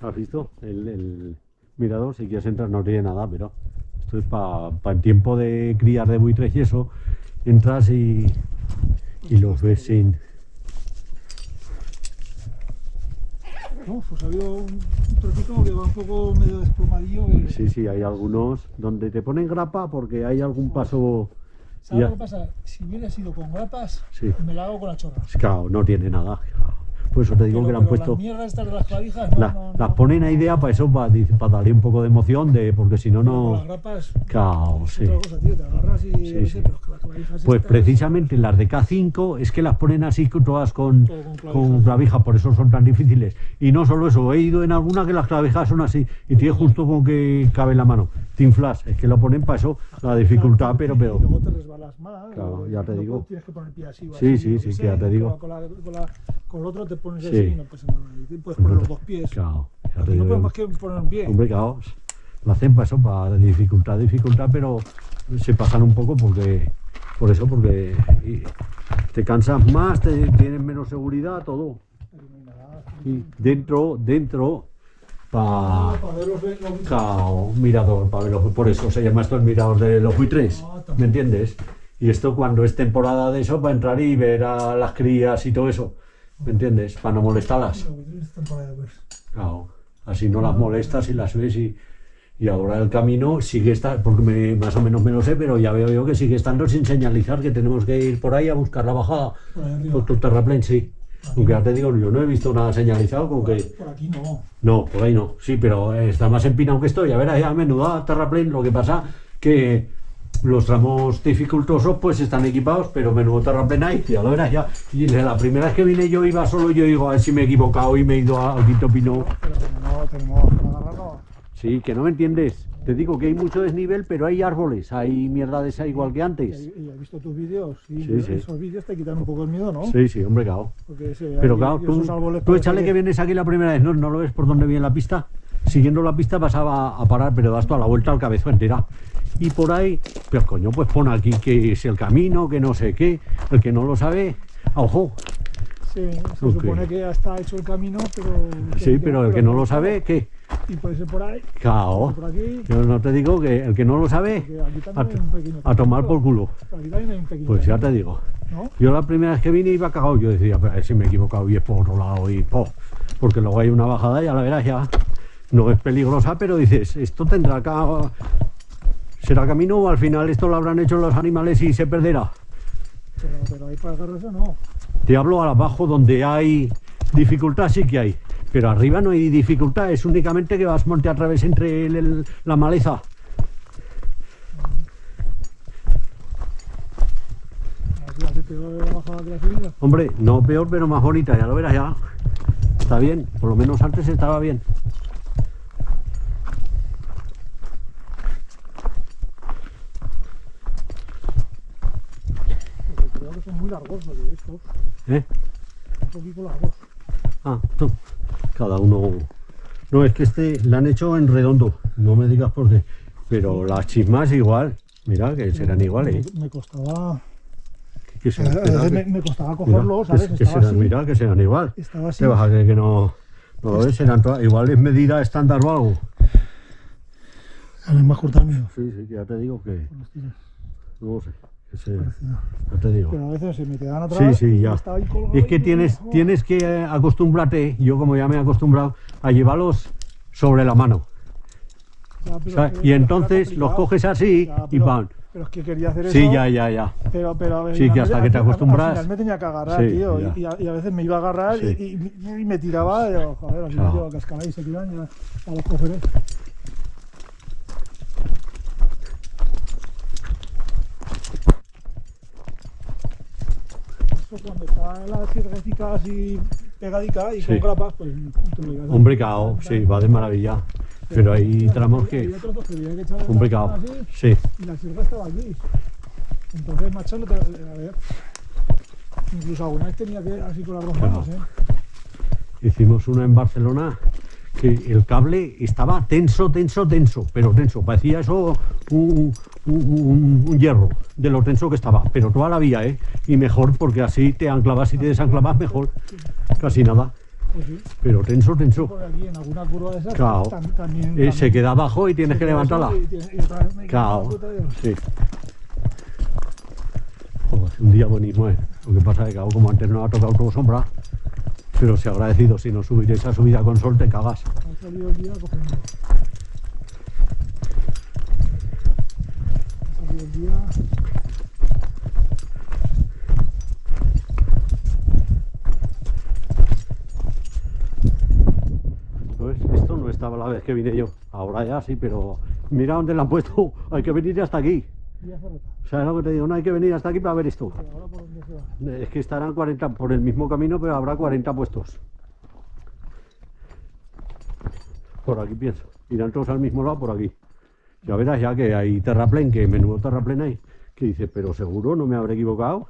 [SPEAKER 2] ¿Has visto? El mirador, si quieres entrar no tiene nada, pero esto es para el tiempo de criar de buitres y eso, entras y los ves sin...
[SPEAKER 1] No, pues ha habido un trocito que va un poco medio desplomadillo.
[SPEAKER 2] Sí, sí, hay algunos donde te ponen grapa porque hay algún paso...
[SPEAKER 1] ¿Sabes
[SPEAKER 2] ya.
[SPEAKER 1] lo que pasa? Si hubiera sido con grapas,
[SPEAKER 2] Sí.
[SPEAKER 1] me la hago con la chorra.
[SPEAKER 2] Claro, no tiene nada. Por eso te digo que le han puesto...
[SPEAKER 1] Las mierdas estas de las clavijas, no,
[SPEAKER 2] Las ponen a idea para eso, para darle un poco de emoción, porque si no,
[SPEAKER 1] Con
[SPEAKER 2] no...
[SPEAKER 1] las grapas,
[SPEAKER 2] Claro,
[SPEAKER 1] es
[SPEAKER 2] sí.
[SPEAKER 1] otra cosa, tío, te agarras y
[SPEAKER 2] Sí,
[SPEAKER 1] yo qué
[SPEAKER 2] sí.
[SPEAKER 1] sé, pero es que las clavijas
[SPEAKER 2] Pues
[SPEAKER 1] estas-
[SPEAKER 2] precisamente las de K5 es que las ponen así todas con
[SPEAKER 1] Todo con clavijas.
[SPEAKER 2] clavijas, por eso son tan difíciles. Y no solo eso, he ido en alguna que las clavijas son así y tiene justo como que cabe en la mano. Team Flash, es que lo ponen para eso, la dificultad, pero...
[SPEAKER 1] Y luego te resbalas más.
[SPEAKER 2] Claro, ya te
[SPEAKER 1] no
[SPEAKER 2] digo.
[SPEAKER 1] Tienes que poner el pie así o
[SPEAKER 2] Sí,
[SPEAKER 1] así,
[SPEAKER 2] sí,
[SPEAKER 1] yo
[SPEAKER 2] sí,
[SPEAKER 1] qué
[SPEAKER 2] que ya
[SPEAKER 1] sé,
[SPEAKER 2] te digo.
[SPEAKER 1] Con el otro te pones
[SPEAKER 2] Sí.
[SPEAKER 1] así y no pasa nada. Y puedes poner los dos pies.
[SPEAKER 2] Claro, ya te
[SPEAKER 1] Aquí no
[SPEAKER 2] digo.
[SPEAKER 1] puedes más que poner un pie.
[SPEAKER 2] Hombre, claro, lo hacen para eso, para dificultad, pero se pasan un poco porque te cansas más, tienes menos seguridad, todo.
[SPEAKER 1] Pero no hay nada.
[SPEAKER 2] Y dentro, para...
[SPEAKER 1] Para ver los
[SPEAKER 2] Cao, mirador, para verlo, por eso se llama esto el mirador de los buitres, ¿me entiendes? Y esto cuando es temporada de eso, para entrar y ver a las crías y todo eso, ¿me entiendes? Para no molestarlas. Claro, así no las molestas y las ves y ahora el camino sigue estando, porque más o menos me lo sé, pero ya veo yo que sigue estando sin señalizar, que tenemos que ir por ahí a buscar la bajada.
[SPEAKER 1] Por ahí arriba.
[SPEAKER 2] Por tu terraplén, sí. Aunque ya te digo, yo no he visto nada señalizado, como que...
[SPEAKER 1] Por aquí no.
[SPEAKER 2] No, por ahí no, sí, pero está más empinado que esto, ya verás, ya menuda terraplén, lo que pasa que los tramos dificultosos pues están equipados, pero menudo terraplén hay, ya lo verás ya. Y la primera vez que vine yo iba solo, yo digo, a ver si me he equivocado y me he ido al Quinto Pino.
[SPEAKER 1] Pero tenemos para agarrarlo.
[SPEAKER 2] Sí, que no me entiendes, te digo que hay mucho desnivel, pero hay árboles, hay mierda de esa igual que antes.
[SPEAKER 1] Y he visto tus vídeos y
[SPEAKER 2] Sí, sí.
[SPEAKER 1] esos vídeos te quitan un poco el miedo, ¿no?
[SPEAKER 2] Sí, sí, hombre, claro.
[SPEAKER 1] Porque
[SPEAKER 2] Pero claro,
[SPEAKER 1] esos árboles
[SPEAKER 2] tú
[SPEAKER 1] parece
[SPEAKER 2] échale que vienes aquí la primera vez, no lo ves por dónde viene la pista. Siguiendo la pista vas a parar, pero das toda la vuelta al cabezo entera. Y por ahí, pues coño, pues pon aquí que es el camino, que no sé qué. El que no lo sabe, ojo.
[SPEAKER 1] Sí, se
[SPEAKER 2] Ok.
[SPEAKER 1] supone que ya está hecho el camino, pero...
[SPEAKER 2] Sí, pero el que no lo sabe, ¿qué?
[SPEAKER 1] Y puede ser por ahí,
[SPEAKER 2] Cao.
[SPEAKER 1] por aquí,
[SPEAKER 2] Yo no te digo que el que no lo sabe,
[SPEAKER 1] porque aquí
[SPEAKER 2] a,
[SPEAKER 1] también hay un pequeño...
[SPEAKER 2] a tomar por culo.
[SPEAKER 1] Aquí también hay un pequeño...
[SPEAKER 2] Pues ya te digo.
[SPEAKER 1] ¿No?
[SPEAKER 2] Yo la primera vez que vine iba cagado, yo decía, pero a ver si me he equivocado y es por otro lado y porque luego hay una bajada, ya la verás ya. No es peligrosa, pero dices, esto tendrá será camino o al final esto lo habrán hecho los animales y se perderá.
[SPEAKER 1] Pero ahí para agarrarse no.
[SPEAKER 2] Te hablo abajo donde hay dificultad, sí que hay, pero arriba no hay dificultad, es únicamente que vas monte a través entre la maleza.
[SPEAKER 1] Así hace peor la bajada que la subida.
[SPEAKER 2] Hombre, no peor, pero más bonita, ya lo verás ya. Está bien, por lo menos antes estaba bien.
[SPEAKER 1] Porque creo que son muy largos los de estos.
[SPEAKER 2] ¿Eh?
[SPEAKER 1] Un poquito largos.
[SPEAKER 2] Ah, no. Cada uno... No, es que este le han hecho en redondo, no me digas por qué. Pero las chismas igual, mira, que serán iguales.
[SPEAKER 1] Me costaba...
[SPEAKER 2] Que
[SPEAKER 1] A
[SPEAKER 2] serán,
[SPEAKER 1] veces me costaba cogerlo, ¿sabes?
[SPEAKER 2] que
[SPEAKER 1] Estaba
[SPEAKER 2] serán,
[SPEAKER 1] así.
[SPEAKER 2] mira, que serán igual.
[SPEAKER 1] Estaba así.
[SPEAKER 2] Te vas a creer que no lo ves, serán todas, igual es medida estándar o algo.
[SPEAKER 1] A mí me ha cortado el mío.
[SPEAKER 2] Sí, sí, que ya te digo que
[SPEAKER 1] Con los tiros,
[SPEAKER 2] no sé,
[SPEAKER 1] parecido.
[SPEAKER 2] ya te digo.
[SPEAKER 1] Pero a veces se me quedaban atrás.
[SPEAKER 2] Sí, sí, ya.
[SPEAKER 1] Estaba ahí colgado
[SPEAKER 2] Es que
[SPEAKER 1] y-
[SPEAKER 2] tienes que acostumbrarte, yo como ya me he acostumbrado, a llevarlos sobre la mano.
[SPEAKER 1] Ya, pero
[SPEAKER 2] ¿sabes?
[SPEAKER 1] es que
[SPEAKER 2] Y
[SPEAKER 1] era
[SPEAKER 2] entonces los
[SPEAKER 1] complicado.
[SPEAKER 2] coges así
[SPEAKER 1] Ya,
[SPEAKER 2] y
[SPEAKER 1] pero-
[SPEAKER 2] van.
[SPEAKER 1] Pero es que quería hacer eso.
[SPEAKER 2] Sí, ya.
[SPEAKER 1] Pero a ver,
[SPEAKER 2] Sí, que hasta que te acostumbras.
[SPEAKER 1] Al final me tenía que agarrar,
[SPEAKER 2] Sí,
[SPEAKER 1] tío.
[SPEAKER 2] ya.
[SPEAKER 1] Y a veces me iba a agarrar
[SPEAKER 2] Sí.
[SPEAKER 1] y me tiraba. Y digo, joder, al final
[SPEAKER 2] Claro.
[SPEAKER 1] digo, cascará y se tiran, ya los cogeré. Esto cuando está la sierrecica así pegadica y
[SPEAKER 2] Sí.
[SPEAKER 1] con grapas, pues te lo digas.
[SPEAKER 2] Hombre, cao, sí, va de maravilla. Pero hay tramos que.
[SPEAKER 1] Había trozos que había que echarle
[SPEAKER 2] Hombre,
[SPEAKER 1] la
[SPEAKER 2] cao,
[SPEAKER 1] mano así,
[SPEAKER 2] sí.
[SPEAKER 1] y la sierra estaba aquí. Entonces, macho, no te, a ver. Incluso alguna vez tenía que ir así con las dos manos,
[SPEAKER 2] Hicimos una en Barcelona que el cable estaba tenso, pero tenso. Parecía eso un hierro de lo tenso que estaba, pero toda la vía, ¿eh? Y mejor porque así te anclavas y te desanclavas mejor. Casi nada,
[SPEAKER 1] Pues sí.
[SPEAKER 2] pero tenso.
[SPEAKER 1] Por aquí, en alguna curva de esas,
[SPEAKER 2] Claro.
[SPEAKER 1] también
[SPEAKER 2] Se queda abajo y tienes
[SPEAKER 1] se
[SPEAKER 2] que
[SPEAKER 1] queda
[SPEAKER 2] levantarla.
[SPEAKER 1] así y otra vez me
[SPEAKER 2] Claro,
[SPEAKER 1] quito la puta y digo,
[SPEAKER 2] sí. Joder, un día buenísimo, ¿eh? Lo que pasa es que, claro, como antes no ha tocado todo sombra, pero se ha agradecido. Si no subir esa subida con sol, te cagas.
[SPEAKER 1] ha salido el día cogiendo. Ha salido el día.
[SPEAKER 2] ¿Ves? Esto no estaba la vez que vine yo. Ahora ya sí, pero mira dónde la han puesto. Hay que venir hasta aquí.
[SPEAKER 1] Y hace rato.
[SPEAKER 2] ¿Sabes lo que te digo? No hay que venir hasta aquí para ver esto.
[SPEAKER 1] Pero ahora por dónde se va.
[SPEAKER 2] Es que estarán 40 por el mismo camino, pero habrá 40 puestos. Por aquí pienso. Irán todos al mismo lado por aquí. Ya verás ya que hay terraplén, que menudo terraplén hay. Que dice, pero seguro no me habré equivocado.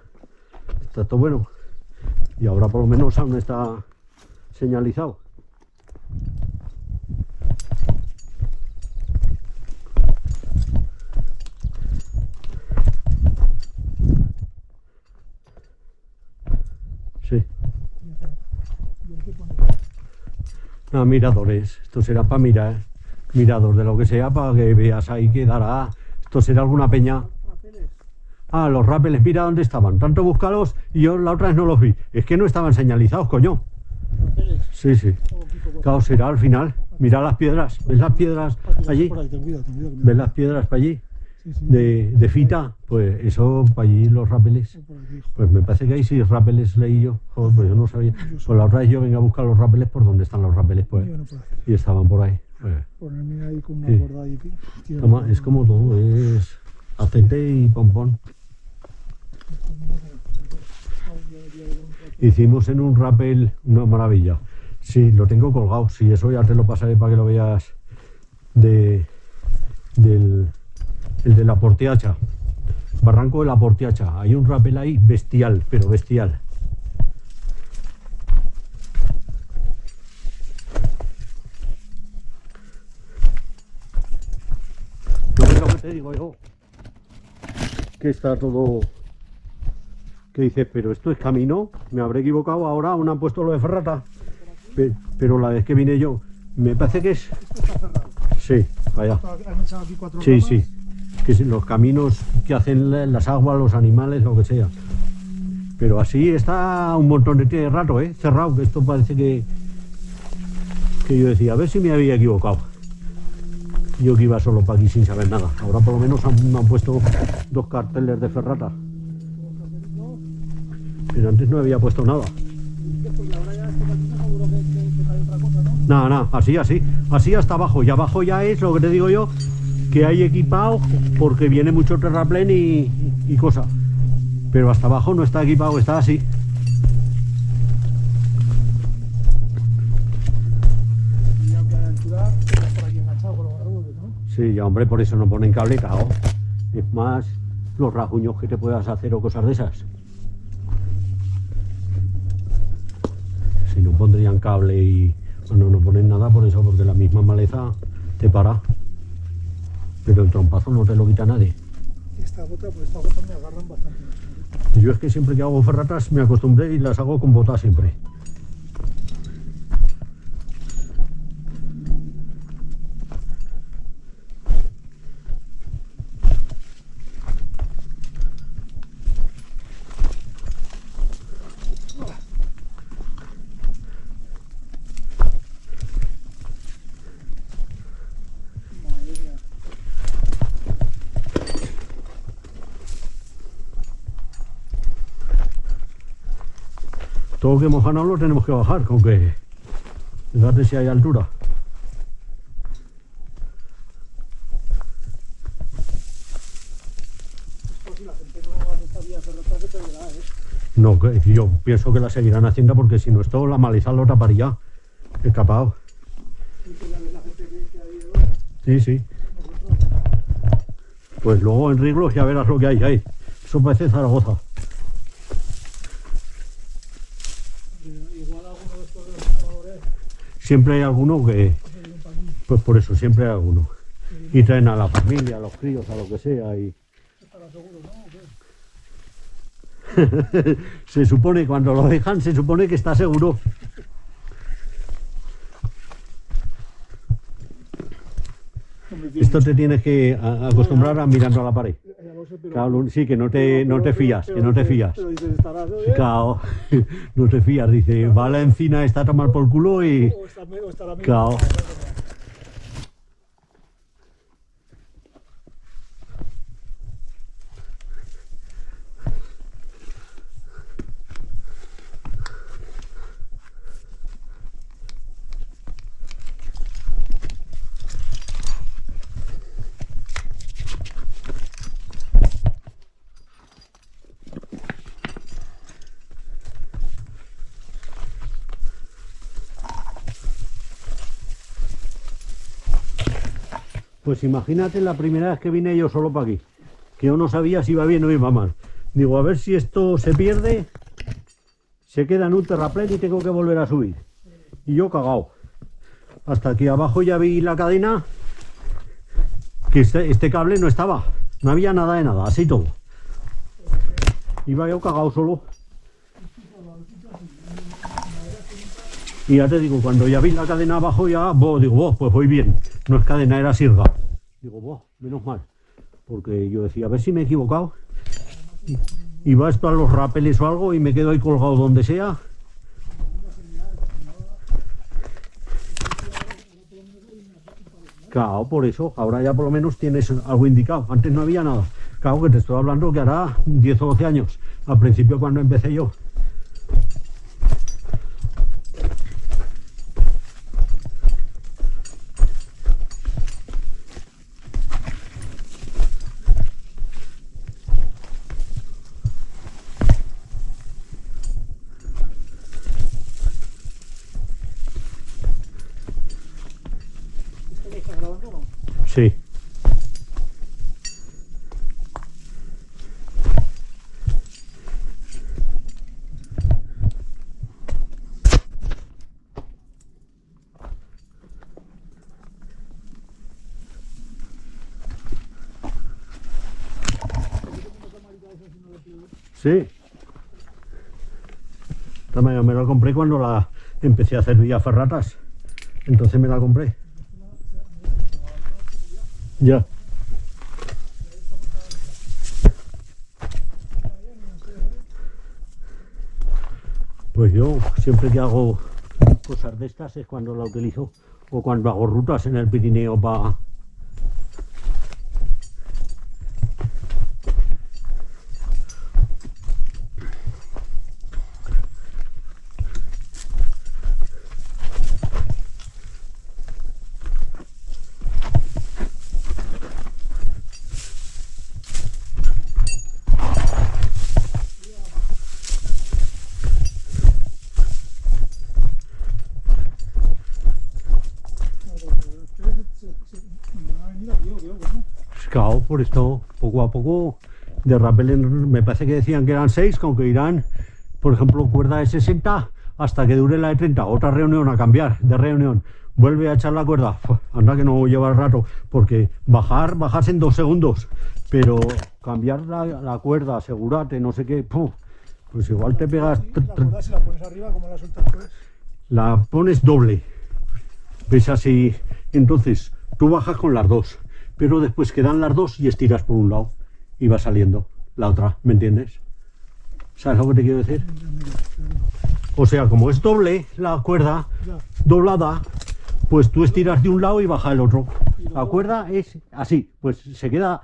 [SPEAKER 2] Está todo bueno. Y ahora por lo menos aún está señalizado. Sí.
[SPEAKER 1] Y hay que poner
[SPEAKER 2] No, miradores. Esto será para mirar. Mirador de lo que sea, para que veas ahí que dará. Esto será alguna peña.
[SPEAKER 1] papeles.
[SPEAKER 2] Ah, los rápeles, mira dónde estaban. Tanto buscarlos y yo la otra vez no los vi. Es que no estaban señalizados, coño.
[SPEAKER 1] Papeles.
[SPEAKER 2] Sí, sí.
[SPEAKER 1] Todo tipo de
[SPEAKER 2] Claro, será al final. Mira las piedras. ¿Ves las piedras
[SPEAKER 1] cosas.
[SPEAKER 2] allí?
[SPEAKER 1] Por ahí, ten cuidado, ten cuidado.
[SPEAKER 2] ¿Ves las piedras para allí?
[SPEAKER 1] Sí, sí.
[SPEAKER 2] De fita. Pues eso, para allí los rápeles.
[SPEAKER 1] Por aquí.
[SPEAKER 2] Pues me parece que hay 6 rápeles, leí yo. Joder, pues yo no sabía. Pues la otra vez yo venga a buscar los rápeles por donde están los rápeles, pues.
[SPEAKER 1] Yo no puedo hacer.
[SPEAKER 2] Y estaban por ahí. Pues,
[SPEAKER 1] Ponerme ahí con una
[SPEAKER 2] Sí.
[SPEAKER 1] cuerda ahí. Tío,
[SPEAKER 2] toma, es como todo, es aceite y pompón. Hicimos en un rappel una maravilla. Sí, lo tengo colgado. Sí, eso ya te lo pasaré para que lo veas el de la Portiacha. Barranco de la Portiacha. Hay un rappel ahí bestial, pero bestial. ¿No ves lo que te digo yo? Que está todo... Que dices, pero esto es camino, me habré equivocado, ahora aún han puesto lo de ferrata. Pero la vez que vine yo, me parece que es...
[SPEAKER 1] Esto está cerrado.
[SPEAKER 2] Sí, vaya.
[SPEAKER 1] Han echado aquí 4
[SPEAKER 2] Sí,
[SPEAKER 1] ramas.
[SPEAKER 2] sí. Que si los caminos que hacen las aguas, los animales, lo que sea. Pero así está un montón de rato, cerrado, que esto parece que yo decía, a ver si me había equivocado. Yo que iba solo para aquí sin saber nada. Ahora por lo menos me han puesto 2 carteles de ferrata. Pero antes no había puesto nada.
[SPEAKER 1] Y ahora ya este camino seguro que hay otra cosa, ¿no?
[SPEAKER 2] Nada, nada, así hasta abajo. Y abajo ya es lo que te digo yo, que hay equipado porque viene mucho terraplén y cosa. Pero hasta abajo no está equipado, está así.
[SPEAKER 1] Y aunque a la altura, quedas por aquí enganchado con los árboles, ¿no?
[SPEAKER 2] Sí, ya hombre, por eso no ponen cable, claro. Es más los rajuños que te puedas hacer o cosas de esas. Si no pondrían cable y... Bueno, no ponen nada por eso, porque la misma maleza te para. Pero el trompazo no te lo quita nadie.
[SPEAKER 1] Esta bota me agarran bastante.
[SPEAKER 2] Yo es que siempre que hago ferratas me acostumbré y las hago con bota siempre.
[SPEAKER 1] Madre mía.
[SPEAKER 2] todo lo que hemos ganado lo tenemos que bajar, aunque fíjate si hay altura.
[SPEAKER 1] Esto si la gente no hace esta vía ferroviaria se perderá, ¿eh?
[SPEAKER 2] No, yo pienso que la seguirán haciendo porque si no esto la Malizal lo taparía. Escapado.
[SPEAKER 1] Y que la gente que ha ido,
[SPEAKER 2] Sí, sí.
[SPEAKER 1] nosotros,
[SPEAKER 2] Pues luego en Riglos ya verás lo que hay ahí. Eso parece Zaragoza.
[SPEAKER 1] igual alguno de estos de los trabajadores
[SPEAKER 2] Siempre hay alguno que,
[SPEAKER 1] se vienen para aquí,
[SPEAKER 2] pues por eso, siempre hay alguno. Y traen a la familia, a los críos, a lo que sea. Y
[SPEAKER 1] estará seguro, ¿no? ¿O qué?
[SPEAKER 2] se supone, cuando lo dejan, se supone que está seguro.
[SPEAKER 1] Hombre, tío,
[SPEAKER 2] Esto te tienes que acostumbrar a mirando a la pared.
[SPEAKER 1] ya lo sé, pero...
[SPEAKER 2] Claro, sí, que no te fías, que no te fías.
[SPEAKER 1] Pero dices, estará, ¿eh?
[SPEAKER 2] Claro, no te fías, dice, va a la encina esta a tomar por culo y...
[SPEAKER 1] O estará medio-
[SPEAKER 2] Claro. Pues imagínate la primera vez que vine yo solo para aquí, que yo no sabía si iba bien o iba mal. Digo, a ver si esto se pierde, se queda en un terraplén y tengo que volver a subir. Y yo cagao. Hasta aquí abajo ya vi la cadena, que este cable no estaba, no había nada de nada, así todo. Iba yo cagao solo. Y ya te digo, cuando ya vi la cadena abajo, ya, digo, pues voy bien. No es cadena, era sirga. Digo, menos mal. Porque yo decía, a ver si me he equivocado. Y va esto a los rapeles o algo y me quedo ahí colgado donde sea. Claro, por eso, ahora ya por lo menos tienes algo indicado. Antes no había nada. Claro que te estoy hablando que hará 10 o 12 años. Al principio cuando empecé yo.
[SPEAKER 1] ¿Esto que está grabando o no?
[SPEAKER 2] Sí. Sí. También me la compré cuando la empecé a hacer vía ferratas. Entonces me la compré. Ya. Pues yo siempre que hago cosas de estas es cuando la utilizo. O cuando hago rutas en el Pirineo para... Claro, por esto, poco a poco, de rappel me parece que decían que eran 6, aunque irán, por ejemplo, cuerda de 60 hasta que dure la de 30. Otra reunión a cambiar de reunión. Vuelve a echar la cuerda. Anda que no lleva el rato, porque bajarse en 2 segundos, pero cambiar la cuerda, asegúrate, no sé qué, pues igual te pegas...
[SPEAKER 1] La cuerda, si la pones arriba, ¿cómo la sueltas pues?
[SPEAKER 2] La pones doble, ves así, entonces tú bajas con las dos, pero después quedan las dos y estiras por un lado y va saliendo la otra, ¿me entiendes? ¿Sabes lo que te quiero decir? O sea, como es doble la cuerda,
[SPEAKER 1] Ya.
[SPEAKER 2] doblada, pues tú estiras de un lado y baja el otro. La cuerda es así, pues se queda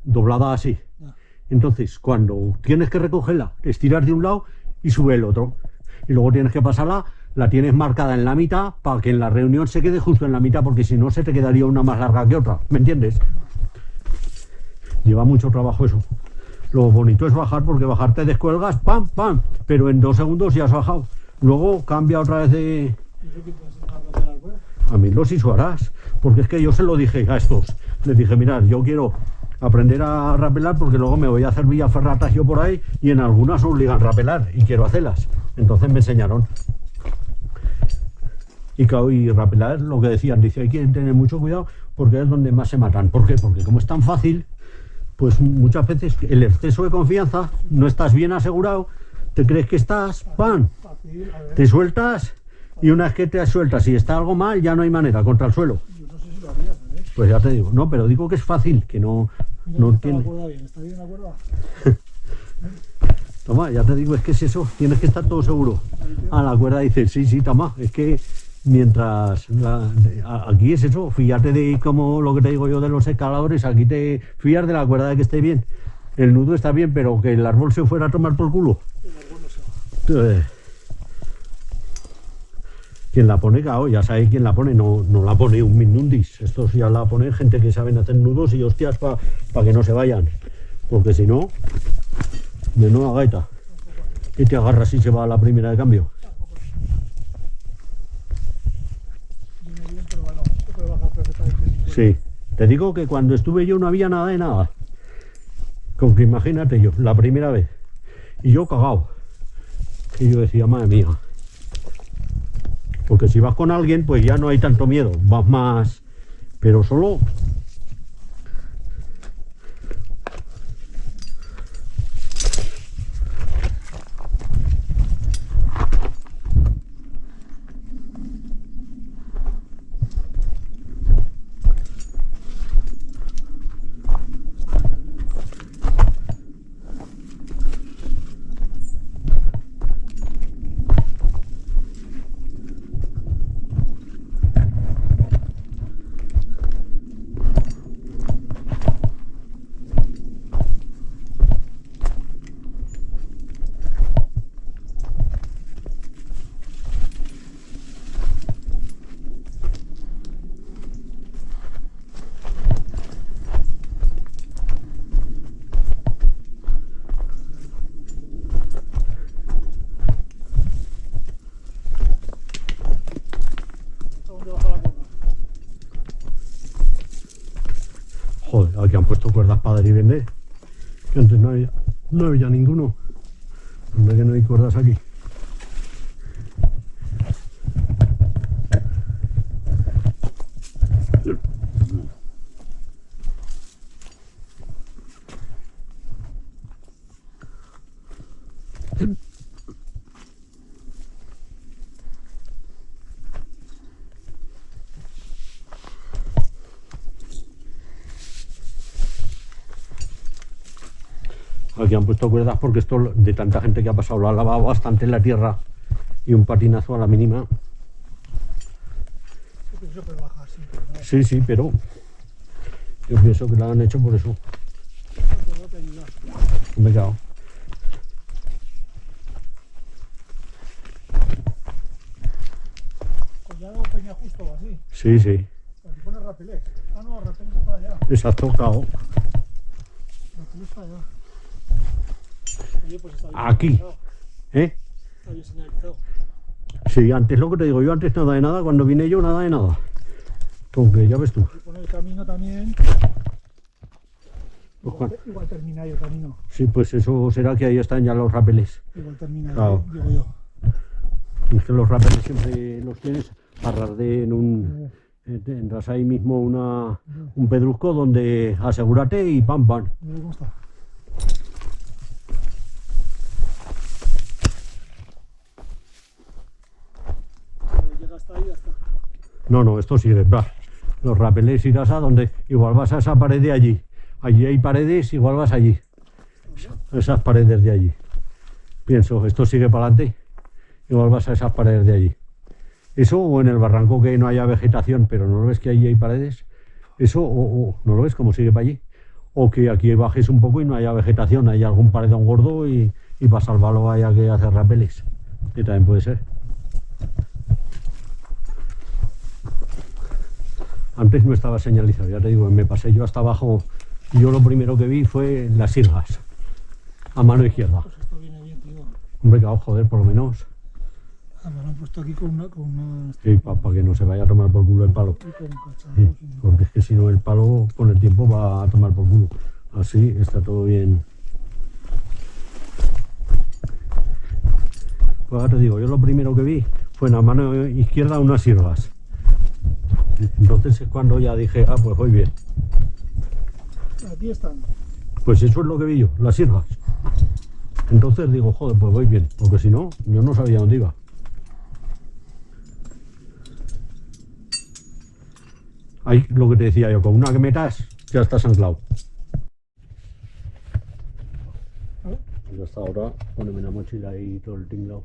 [SPEAKER 2] doblada así.
[SPEAKER 1] Ya.
[SPEAKER 2] Entonces, cuando tienes que recogerla, estiras de un lado y sube el otro. y luego tienes que pasarla, la tienes marcada en la mitad para que en la reunión se quede justo en la mitad, porque si no se te quedaría una más larga que otra, ¿me entiendes? Lleva mucho trabajo eso. Lo bonito es bajar, porque bajar te descuelgas, pam, pam, pero en 2 segundos ya has bajado. Luego cambia otra vez de... A mí los harás, porque es que yo se lo dije a estos. Les dije, mirad, yo quiero aprender a rapelar porque luego me voy a hacer villaferratas yo por ahí y en algunas obligan a rapelar y quiero hacerlas. Entonces me enseñaron. Y claro, y rapelar, lo que decían, dice, hay que tener mucho cuidado porque es donde más se matan. ¿Por qué? Porque como es tan fácil, pues muchas veces el exceso de confianza, no estás bien asegurado, te crees que estás, ¡pam! Te sueltas y una vez que te sueltas y está algo mal, ya no hay manera, contra el suelo.
[SPEAKER 1] Yo no sé si lo harías, ¿eh?
[SPEAKER 2] Pues ya te digo, no, pero digo que es fácil, que no tiene...
[SPEAKER 1] ¿Está bien la cuerda?
[SPEAKER 2] Toma, ya te digo, es que es eso, tienes que estar todo seguro. A la cuerda dice, sí, sí, toma, es que mientras aquí es eso, fíjate de como lo que te digo yo de los escaladores, aquí te fías de la cuerda de que esté bien. El nudo está bien, pero que el árbol se fuera a tomar por culo.
[SPEAKER 1] El árbol no se va.
[SPEAKER 2] Quien la pone, claro, ya sabe quién la pone, no la pone un minundis. Estos ya la pone gente que saben hacer nudos y hostias para que no se vayan. Porque si no, menuda gaita. Y te agarras y se va a la primera de cambio.
[SPEAKER 1] Viene bien, pero bueno, se puede bajar perfectamente.
[SPEAKER 2] Sí, te digo que cuando estuve yo no había nada de nada. Con que imagínate yo, la primera vez. Y yo cagado. Y yo decía, madre mía. Porque si vas con alguien, pues ya no hay tanto miedo, vas más... Pero solo...
[SPEAKER 1] ¿Dónde baja la cuerda?
[SPEAKER 2] Joder, aquí han puesto cuerdas para dar y vender. Que antes no había ninguno. Hombre, que no hay cuerdas aquí. Aquí han puesto cuerdas porque esto de tanta gente que ha pasado lo ha lavado bastante en la tierra y un patinazo a la mínima.
[SPEAKER 1] Yo pienso que baja así, pero no.
[SPEAKER 2] Sí, sí, pero yo pienso que lo han hecho por eso.
[SPEAKER 1] La cuerda te ayuda.
[SPEAKER 2] Me he quedado.
[SPEAKER 1] Pues ya hago peña justo o así.
[SPEAKER 2] Sí, sí,
[SPEAKER 1] Aquí pone rapelés. Ah, no, rapelés es para allá.
[SPEAKER 2] exacto, claro.
[SPEAKER 1] Rapelés para allá. Oye, pues está bien
[SPEAKER 2] Aquí.
[SPEAKER 1] señalizado.
[SPEAKER 2] ¿Eh?
[SPEAKER 1] Está bien señalizado.
[SPEAKER 2] Sí, antes lo que te digo yo, antes nada de nada, cuando vine yo nada de nada. Con que ya ves tú.
[SPEAKER 1] Aquí pone el camino también.
[SPEAKER 2] Pues, Juan,
[SPEAKER 1] Igual termina ahí el camino.
[SPEAKER 2] sí, pues eso será que ahí están ya los rapeles.
[SPEAKER 1] Igual termina ahí,
[SPEAKER 2] Claro.
[SPEAKER 1] digo yo.
[SPEAKER 2] Es que los rapeles siempre los tienes a ras de en un... Tendrás ahí mismo un pedrusco donde asegúrate y pam, pam.
[SPEAKER 1] Mira cómo está. Llega hasta ahí, ya está.
[SPEAKER 2] No, esto sigue, va. Los rapeles irás a donde, igual vas a esa pared de allí. Allí hay paredes, igual vas allí. Esas paredes de allí. Pienso, esto sigue para adelante, igual vas a esas paredes de allí. Eso o en el barranco que no haya vegetación, pero no lo ves que allí hay paredes. Eso o no lo ves como sigue para allí. O que aquí bajes un poco y no haya vegetación, hay algún paredón gordo y para salvarlo haya que hacer rapeles. Que también puede ser. Antes no estaba señalizado, ya te digo, me pasé yo hasta abajo y yo lo primero que vi fue las sirgas, a mano izquierda.
[SPEAKER 1] Pues esto viene bien, tío.
[SPEAKER 2] Hombre, claro, joder, por lo menos.
[SPEAKER 1] Ah, me lo han puesto aquí con una
[SPEAKER 2] Sí, para que no se vaya a tomar por culo el palo.
[SPEAKER 1] y con cacharros
[SPEAKER 2] Sí,
[SPEAKER 1] y-
[SPEAKER 2] porque es que si no el palo con el tiempo va a tomar por culo. Así está todo bien. Pues ahora te digo, yo lo primero que vi fue en la mano izquierda unas sirgas. Entonces es cuando ya dije, ah, pues voy bien.
[SPEAKER 1] Aquí están.
[SPEAKER 2] Pues eso es lo que vi yo, las sirgas. Entonces digo, joder, pues voy bien, porque si no, yo no sabía dónde iba. Ahí lo que te decía yo, con una que metas, ya estás anclado.
[SPEAKER 1] ¿Vale?
[SPEAKER 2] Y hasta ahora, poneme la mochila y todo el tinglado.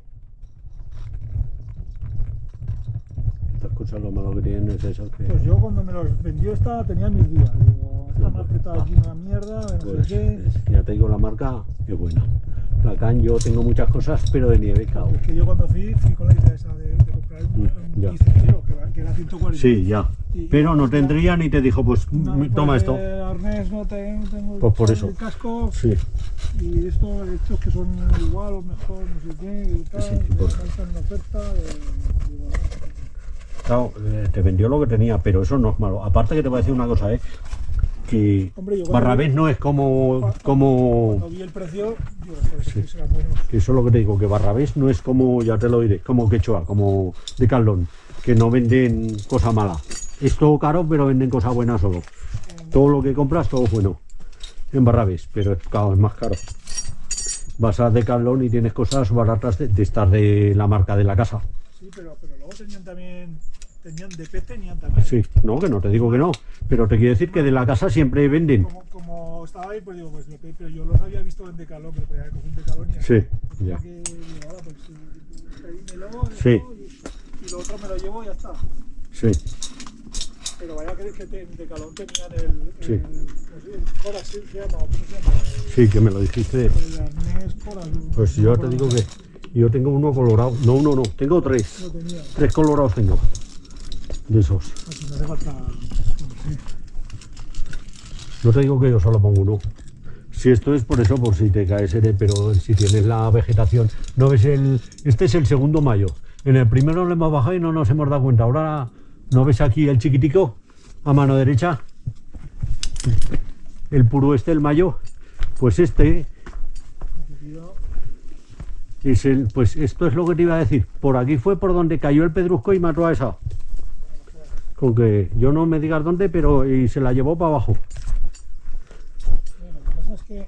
[SPEAKER 2] Estas cosas lo malo que tienen es eso, que...
[SPEAKER 1] Pues yo cuando me los vendió esta tenía mis dudas. Digo, esta me ha apretado aquí una mierda, no
[SPEAKER 2] Pues,
[SPEAKER 1] sé qué.
[SPEAKER 2] ya te digo, la marca es buena. La Can yo tengo muchas cosas, pero de nieve, cao.
[SPEAKER 1] Es que yo cuando fui con la idea esa de comprar un
[SPEAKER 2] ya.
[SPEAKER 1] 15 kilo, que era 140.
[SPEAKER 2] Sí, ya.
[SPEAKER 1] Y-
[SPEAKER 2] Pero no tendría ni te dijo, pues
[SPEAKER 1] No,
[SPEAKER 2] toma
[SPEAKER 1] porque
[SPEAKER 2] esto.
[SPEAKER 1] el arnés no tengo
[SPEAKER 2] Pues por eso.
[SPEAKER 1] el casco
[SPEAKER 2] Sí,
[SPEAKER 1] y estos que son igual o mejor, no sé qué, y tal,
[SPEAKER 2] Sí,
[SPEAKER 1] y
[SPEAKER 2] por-
[SPEAKER 1] están en oferta. Digo,
[SPEAKER 2] claro, te vendió lo que tenía, pero eso no es malo. Aparte que te voy a decir una cosa, que
[SPEAKER 1] Hombre, yo cuando
[SPEAKER 2] Barrabés
[SPEAKER 1] vi-
[SPEAKER 2] no es como
[SPEAKER 1] cuando vi el precio, digo, pues
[SPEAKER 2] Sí.
[SPEAKER 1] que serán buenos.
[SPEAKER 2] que eso es lo que te digo, que Barrabés no es como, ya te lo diré, como Quechua, como Decathlon, que no venden cosa mala. Es todo caro, pero venden cosas buenas solo. Todo lo que compras, todo bueno. En Barrabés, pero claro, es más caro. Vas a Decathlon y tienes cosas baratas de estas de la marca de la casa.
[SPEAKER 1] Sí, pero luego tenían de pez, tenían también.
[SPEAKER 2] Sí, no, que no te digo que no, pero te quiero decir que de la casa siempre venden.
[SPEAKER 1] Como estaba ahí, pues digo, pues de pez, pero yo los había visto en Decathlon, pero podía haber cogido un Decathlon y
[SPEAKER 2] Sí, ya.
[SPEAKER 1] que digo, ahora pues pedímelo,
[SPEAKER 2] Sí.
[SPEAKER 1] y lo otro me lo llevo y ya está.
[SPEAKER 2] Sí,
[SPEAKER 1] Pero vaya que en Decathlon tenían el
[SPEAKER 2] Sí.
[SPEAKER 1] Coras, ¿sí? Se llama, ¿cómo se llama?
[SPEAKER 2] sí, que me lo dijiste.
[SPEAKER 1] El arnés Coras.
[SPEAKER 2] Pues yo te digo que yo tengo uno colorado. No, uno no, tengo tres.
[SPEAKER 1] Lo tenía.
[SPEAKER 2] Tres colorados tengo. De esos.
[SPEAKER 1] Aquí no hace falta. Sí.
[SPEAKER 2] No te digo que yo solo pongo uno. Si esto es por eso, por si te caes, pero si tienes la vegetación. No ves este es el segundo mayo. En el primero lo hemos bajado y no nos hemos dado cuenta. Ahora, ¿no ves aquí el chiquitico? A mano derecha. El puro el mayo. Pues este es pues esto es lo que te iba a decir. Por aquí fue por donde cayó el pedrusco y mató a esa. Con que yo no me digas dónde, pero y se la llevó para abajo.
[SPEAKER 1] Lo que pasa es que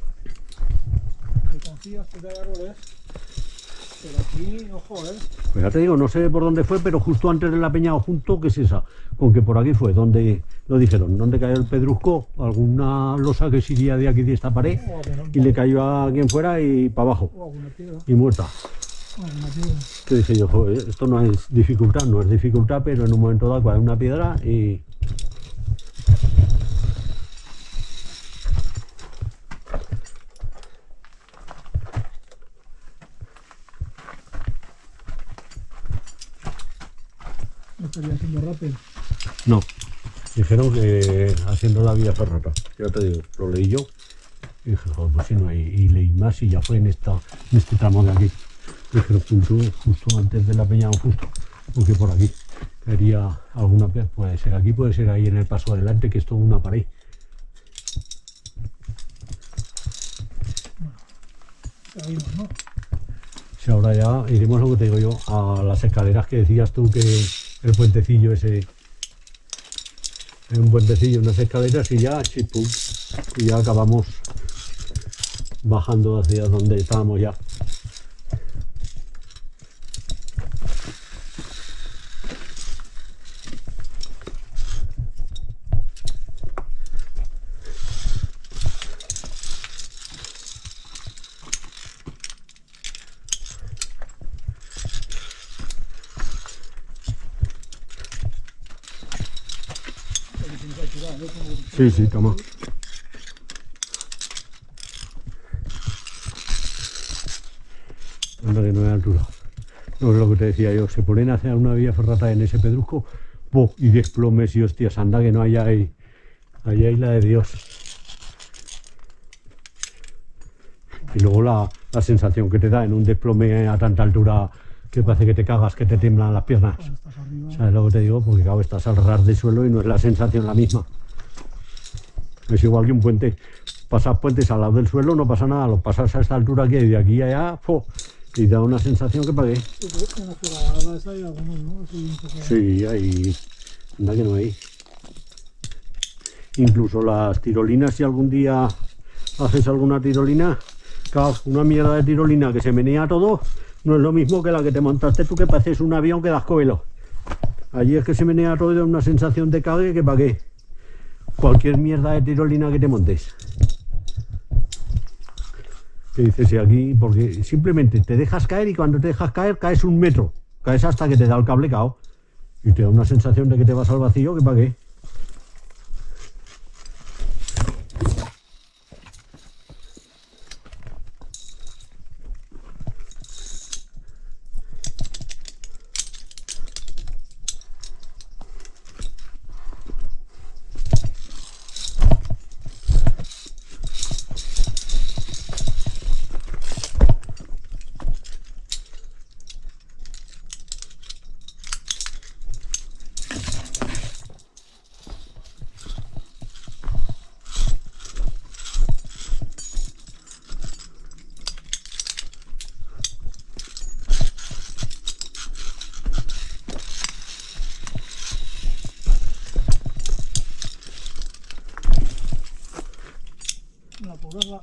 [SPEAKER 1] te confías que hay árboles, pero aquí, ojo,
[SPEAKER 2] Pues ya te digo, no sé por dónde fue, pero justo antes de la peña o junto, ¿qué es esa? Con que por aquí fue, donde lo dijeron, donde cayó el pedrusco, alguna losa que iría de aquí de esta pared y le cayó a quien fuera y para abajo
[SPEAKER 1] o alguna piedra.
[SPEAKER 2] y muerta.
[SPEAKER 1] O alguna piedra.
[SPEAKER 2] Que dije yo, joder, esto no es dificultad, pero en un momento dado cae una piedra y...
[SPEAKER 1] No estaría haciendo rappel.
[SPEAKER 2] No, dijeron que haciendo la vía ferrata, ya te digo, lo leí yo y dije, joder, pues si no hay, y leí más y ya fue en este tramo de aquí. Dijeron justo antes de la peña o justo, porque por aquí caería alguna piedra, puede ser aquí, puede ser ahí en el paso adelante, que es toda una pared.
[SPEAKER 1] Seguimos, ¿no?
[SPEAKER 2] Si ahora ya iremos, lo que te digo yo, a las escaleras que decías tú, que el puentecillo ese, un puentecillo, unas escaleras y ya, chipum, y ya acabamos bajando hacia donde estábamos ya.
[SPEAKER 1] Porque tienes altura, ¿no? Como-
[SPEAKER 2] Sí, sí, toma. Anda que no hay altura. No es lo que te decía yo, se ponen a hacer una vía ferrata en ese pedrusco, ¡buh! Y desplomes y hostias, anda que no hay ahí la de Dios. Y luego la sensación que te da en un desplome a tanta altura que parece que te cagas, que te tiemblan las piernas.
[SPEAKER 1] Cuando estás arriba.
[SPEAKER 2] ¿Sabes lo que te digo? Porque claro, estás al ras de suelo y no es la sensación la misma. Es igual que un puente. Pasas puentes al lado del suelo, no pasa nada, lo pasas a esta altura que hay de aquí a allá, ¡fo! Y da una sensación que pagué.
[SPEAKER 1] Sí, pero en la forada esa hay algunos, ¿no? Así un poco...
[SPEAKER 2] Sí, hay. Anda que no hay. Incluso las tirolinas, si algún día haces alguna tirolina, claro, una mierda de tirolina que se menea todo, no es lo mismo que la que te montaste tú, que pareces un avión que das covelo. Allí es que se menea todo y da una sensación de cague que pagué. Cualquier mierda de tirolina que te montes. Que dices, y aquí, porque simplemente te dejas caer y cuando te dejas caer, caes 1 metro. Caes hasta que te da el cable cao. Y te da una sensación de que te vas al vacío, que pagué.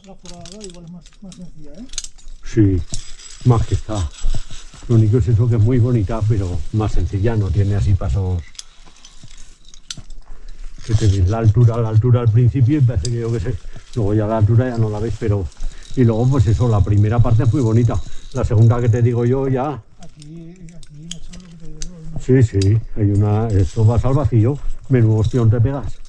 [SPEAKER 1] La forada igual es más sencilla, ¿eh?
[SPEAKER 2] Sí, más que está. Lo único es eso, que es muy bonita, pero más sencilla, no tiene así pasos. Que te ves la altura al principio y parece que yo qué sé. Luego ya la altura ya no la ves, pero. Y luego, pues eso, la primera parte es muy bonita. La segunda que te digo yo ya.
[SPEAKER 1] Aquí, macho, lo que te digo, ¿no?
[SPEAKER 2] Sí, sí, hay una. Esto vas al vacío, menudo hostión te pegas.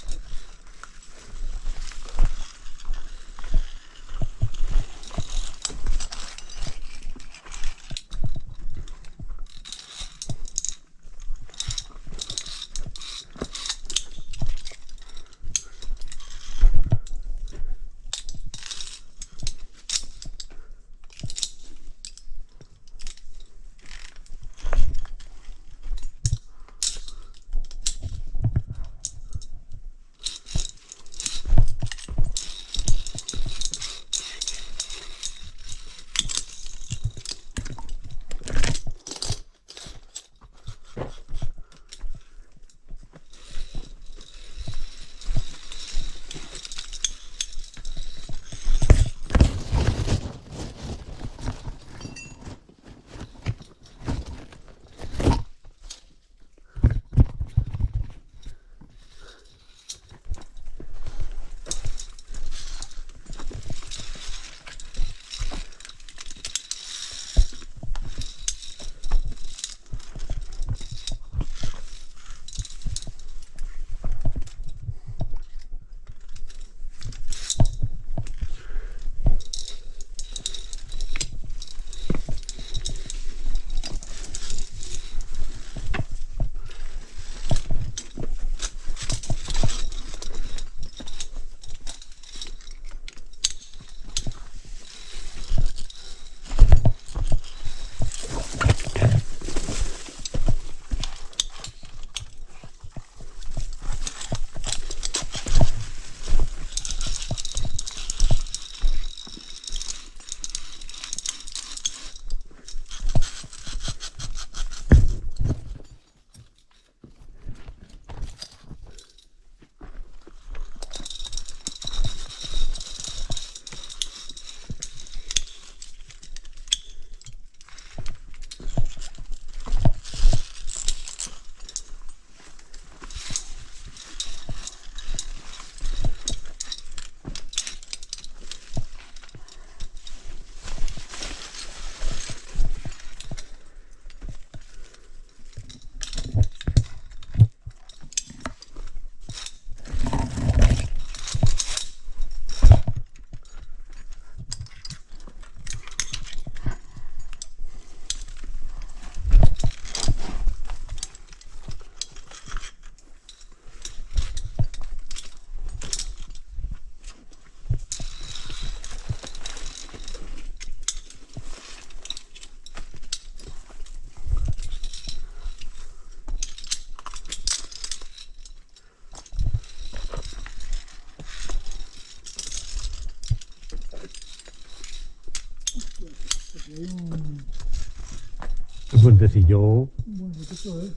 [SPEAKER 2] puentecillo.
[SPEAKER 1] Bueno, esto es.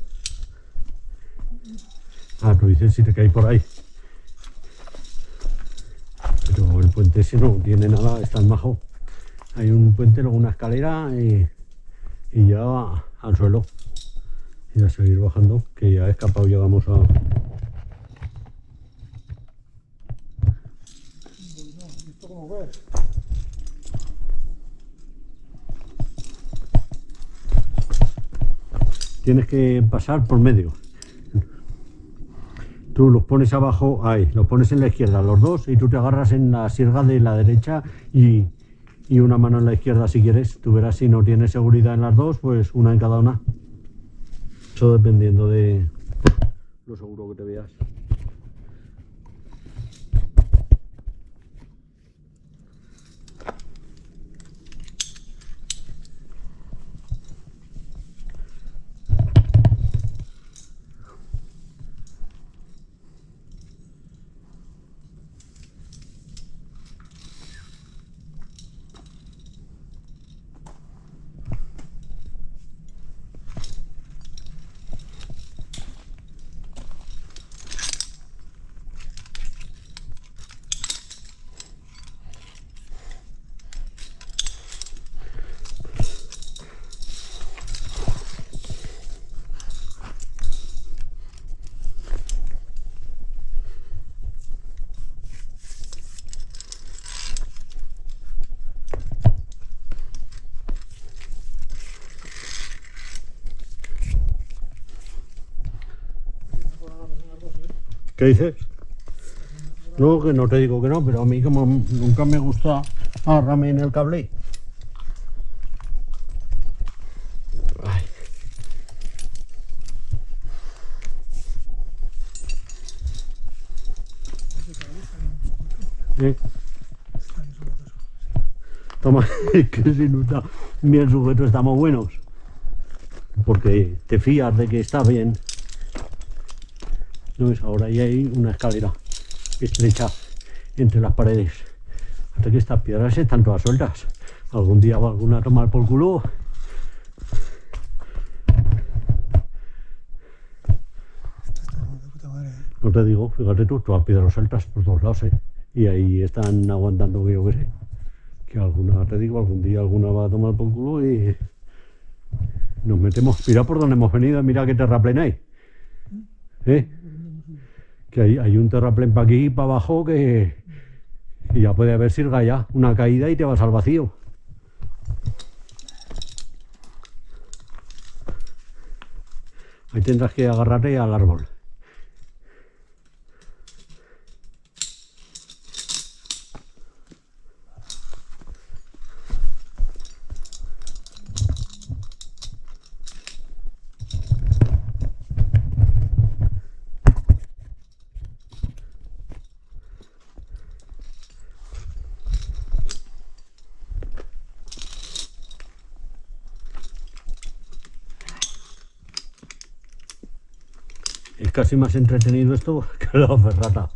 [SPEAKER 2] Ah, tú dices si te caes por ahí. Pero el puente ese no tiene nada, está en majo. Hay un puente, luego una escalera y ya al suelo. Y a seguir bajando, que ya he escapado, llegamos a...
[SPEAKER 1] Bueno, ¿esto cómo ves?
[SPEAKER 2] Tienes que pasar por medio. Tú los pones abajo, ahí, los pones en la izquierda, los dos, y tú te agarras en la sierra de la derecha y una mano en la izquierda si quieres. Tú verás, si no tienes seguridad en las dos, pues una en cada una. Eso dependiendo de lo seguro que te veas. ¿Qué dices? No, que no te digo que no, pero a mí como nunca me gusta agarrarme en el cable. Ay. Toma, es que si no está bien sujeto estamos buenos. Porque te fías de que está bien. ¿No ves? Ahora ya hay una escalera estrecha entre las paredes. Hasta que estas piedras están todas sueltas. Algún día va alguna a tomar por culo.
[SPEAKER 1] Esto está de puta madre, ¿eh?
[SPEAKER 2] No te digo, fíjate tú, todas piedras sueltas por todos lados, ¿eh? Y ahí están aguantando, que yo qué sé. Que alguna, te digo, algún día alguna va a tomar por culo y nos metemos. Mira por donde hemos venido, mira qué terraplén hay. ¿Eh? Que hay un terraplén para aquí y para abajo que ya puede haber sirga ya, una caída y te vas al vacío. Ahí tendrás que agarrarte al árbol. Es casi más entretenido esto que la ferrata.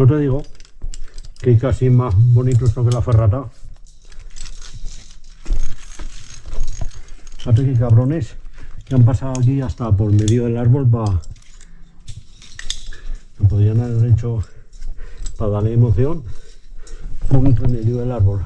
[SPEAKER 2] No te digo que es casi más bonito esto que la ferrata. Fíjate qué cabrones que han pasado aquí hasta por medio del árbol para... que podrían haber hecho para darle emoción por entre medio del árbol.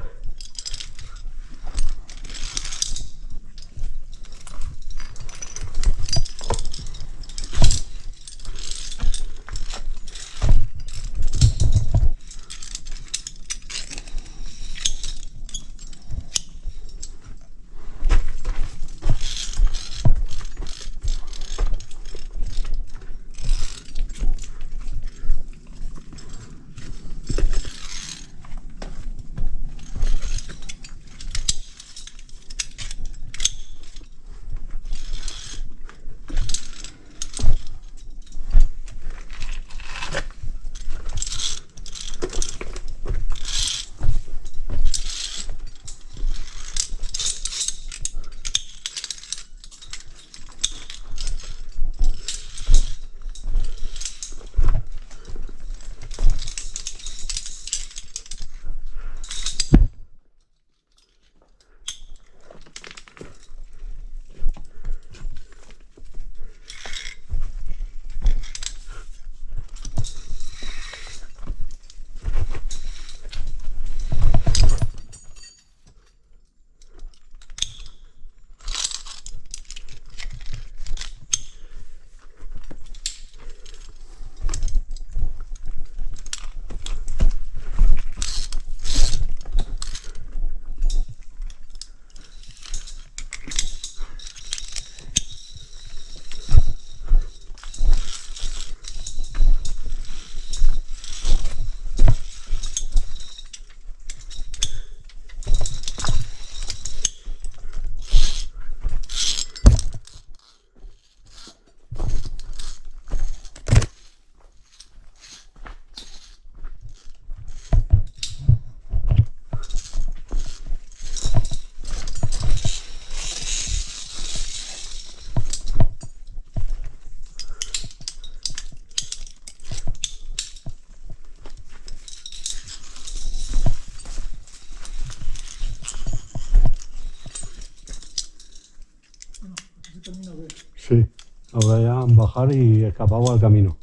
[SPEAKER 2] Sí, ahora ya bajar y escapado al camino.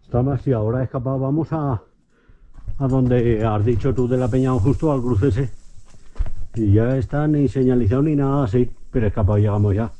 [SPEAKER 2] Está más, si ahora escapado, vamos a donde has dicho tú de la Peña justo al cruce ese. Y ya está ni señalizado ni nada así, pero escapado llegamos ya.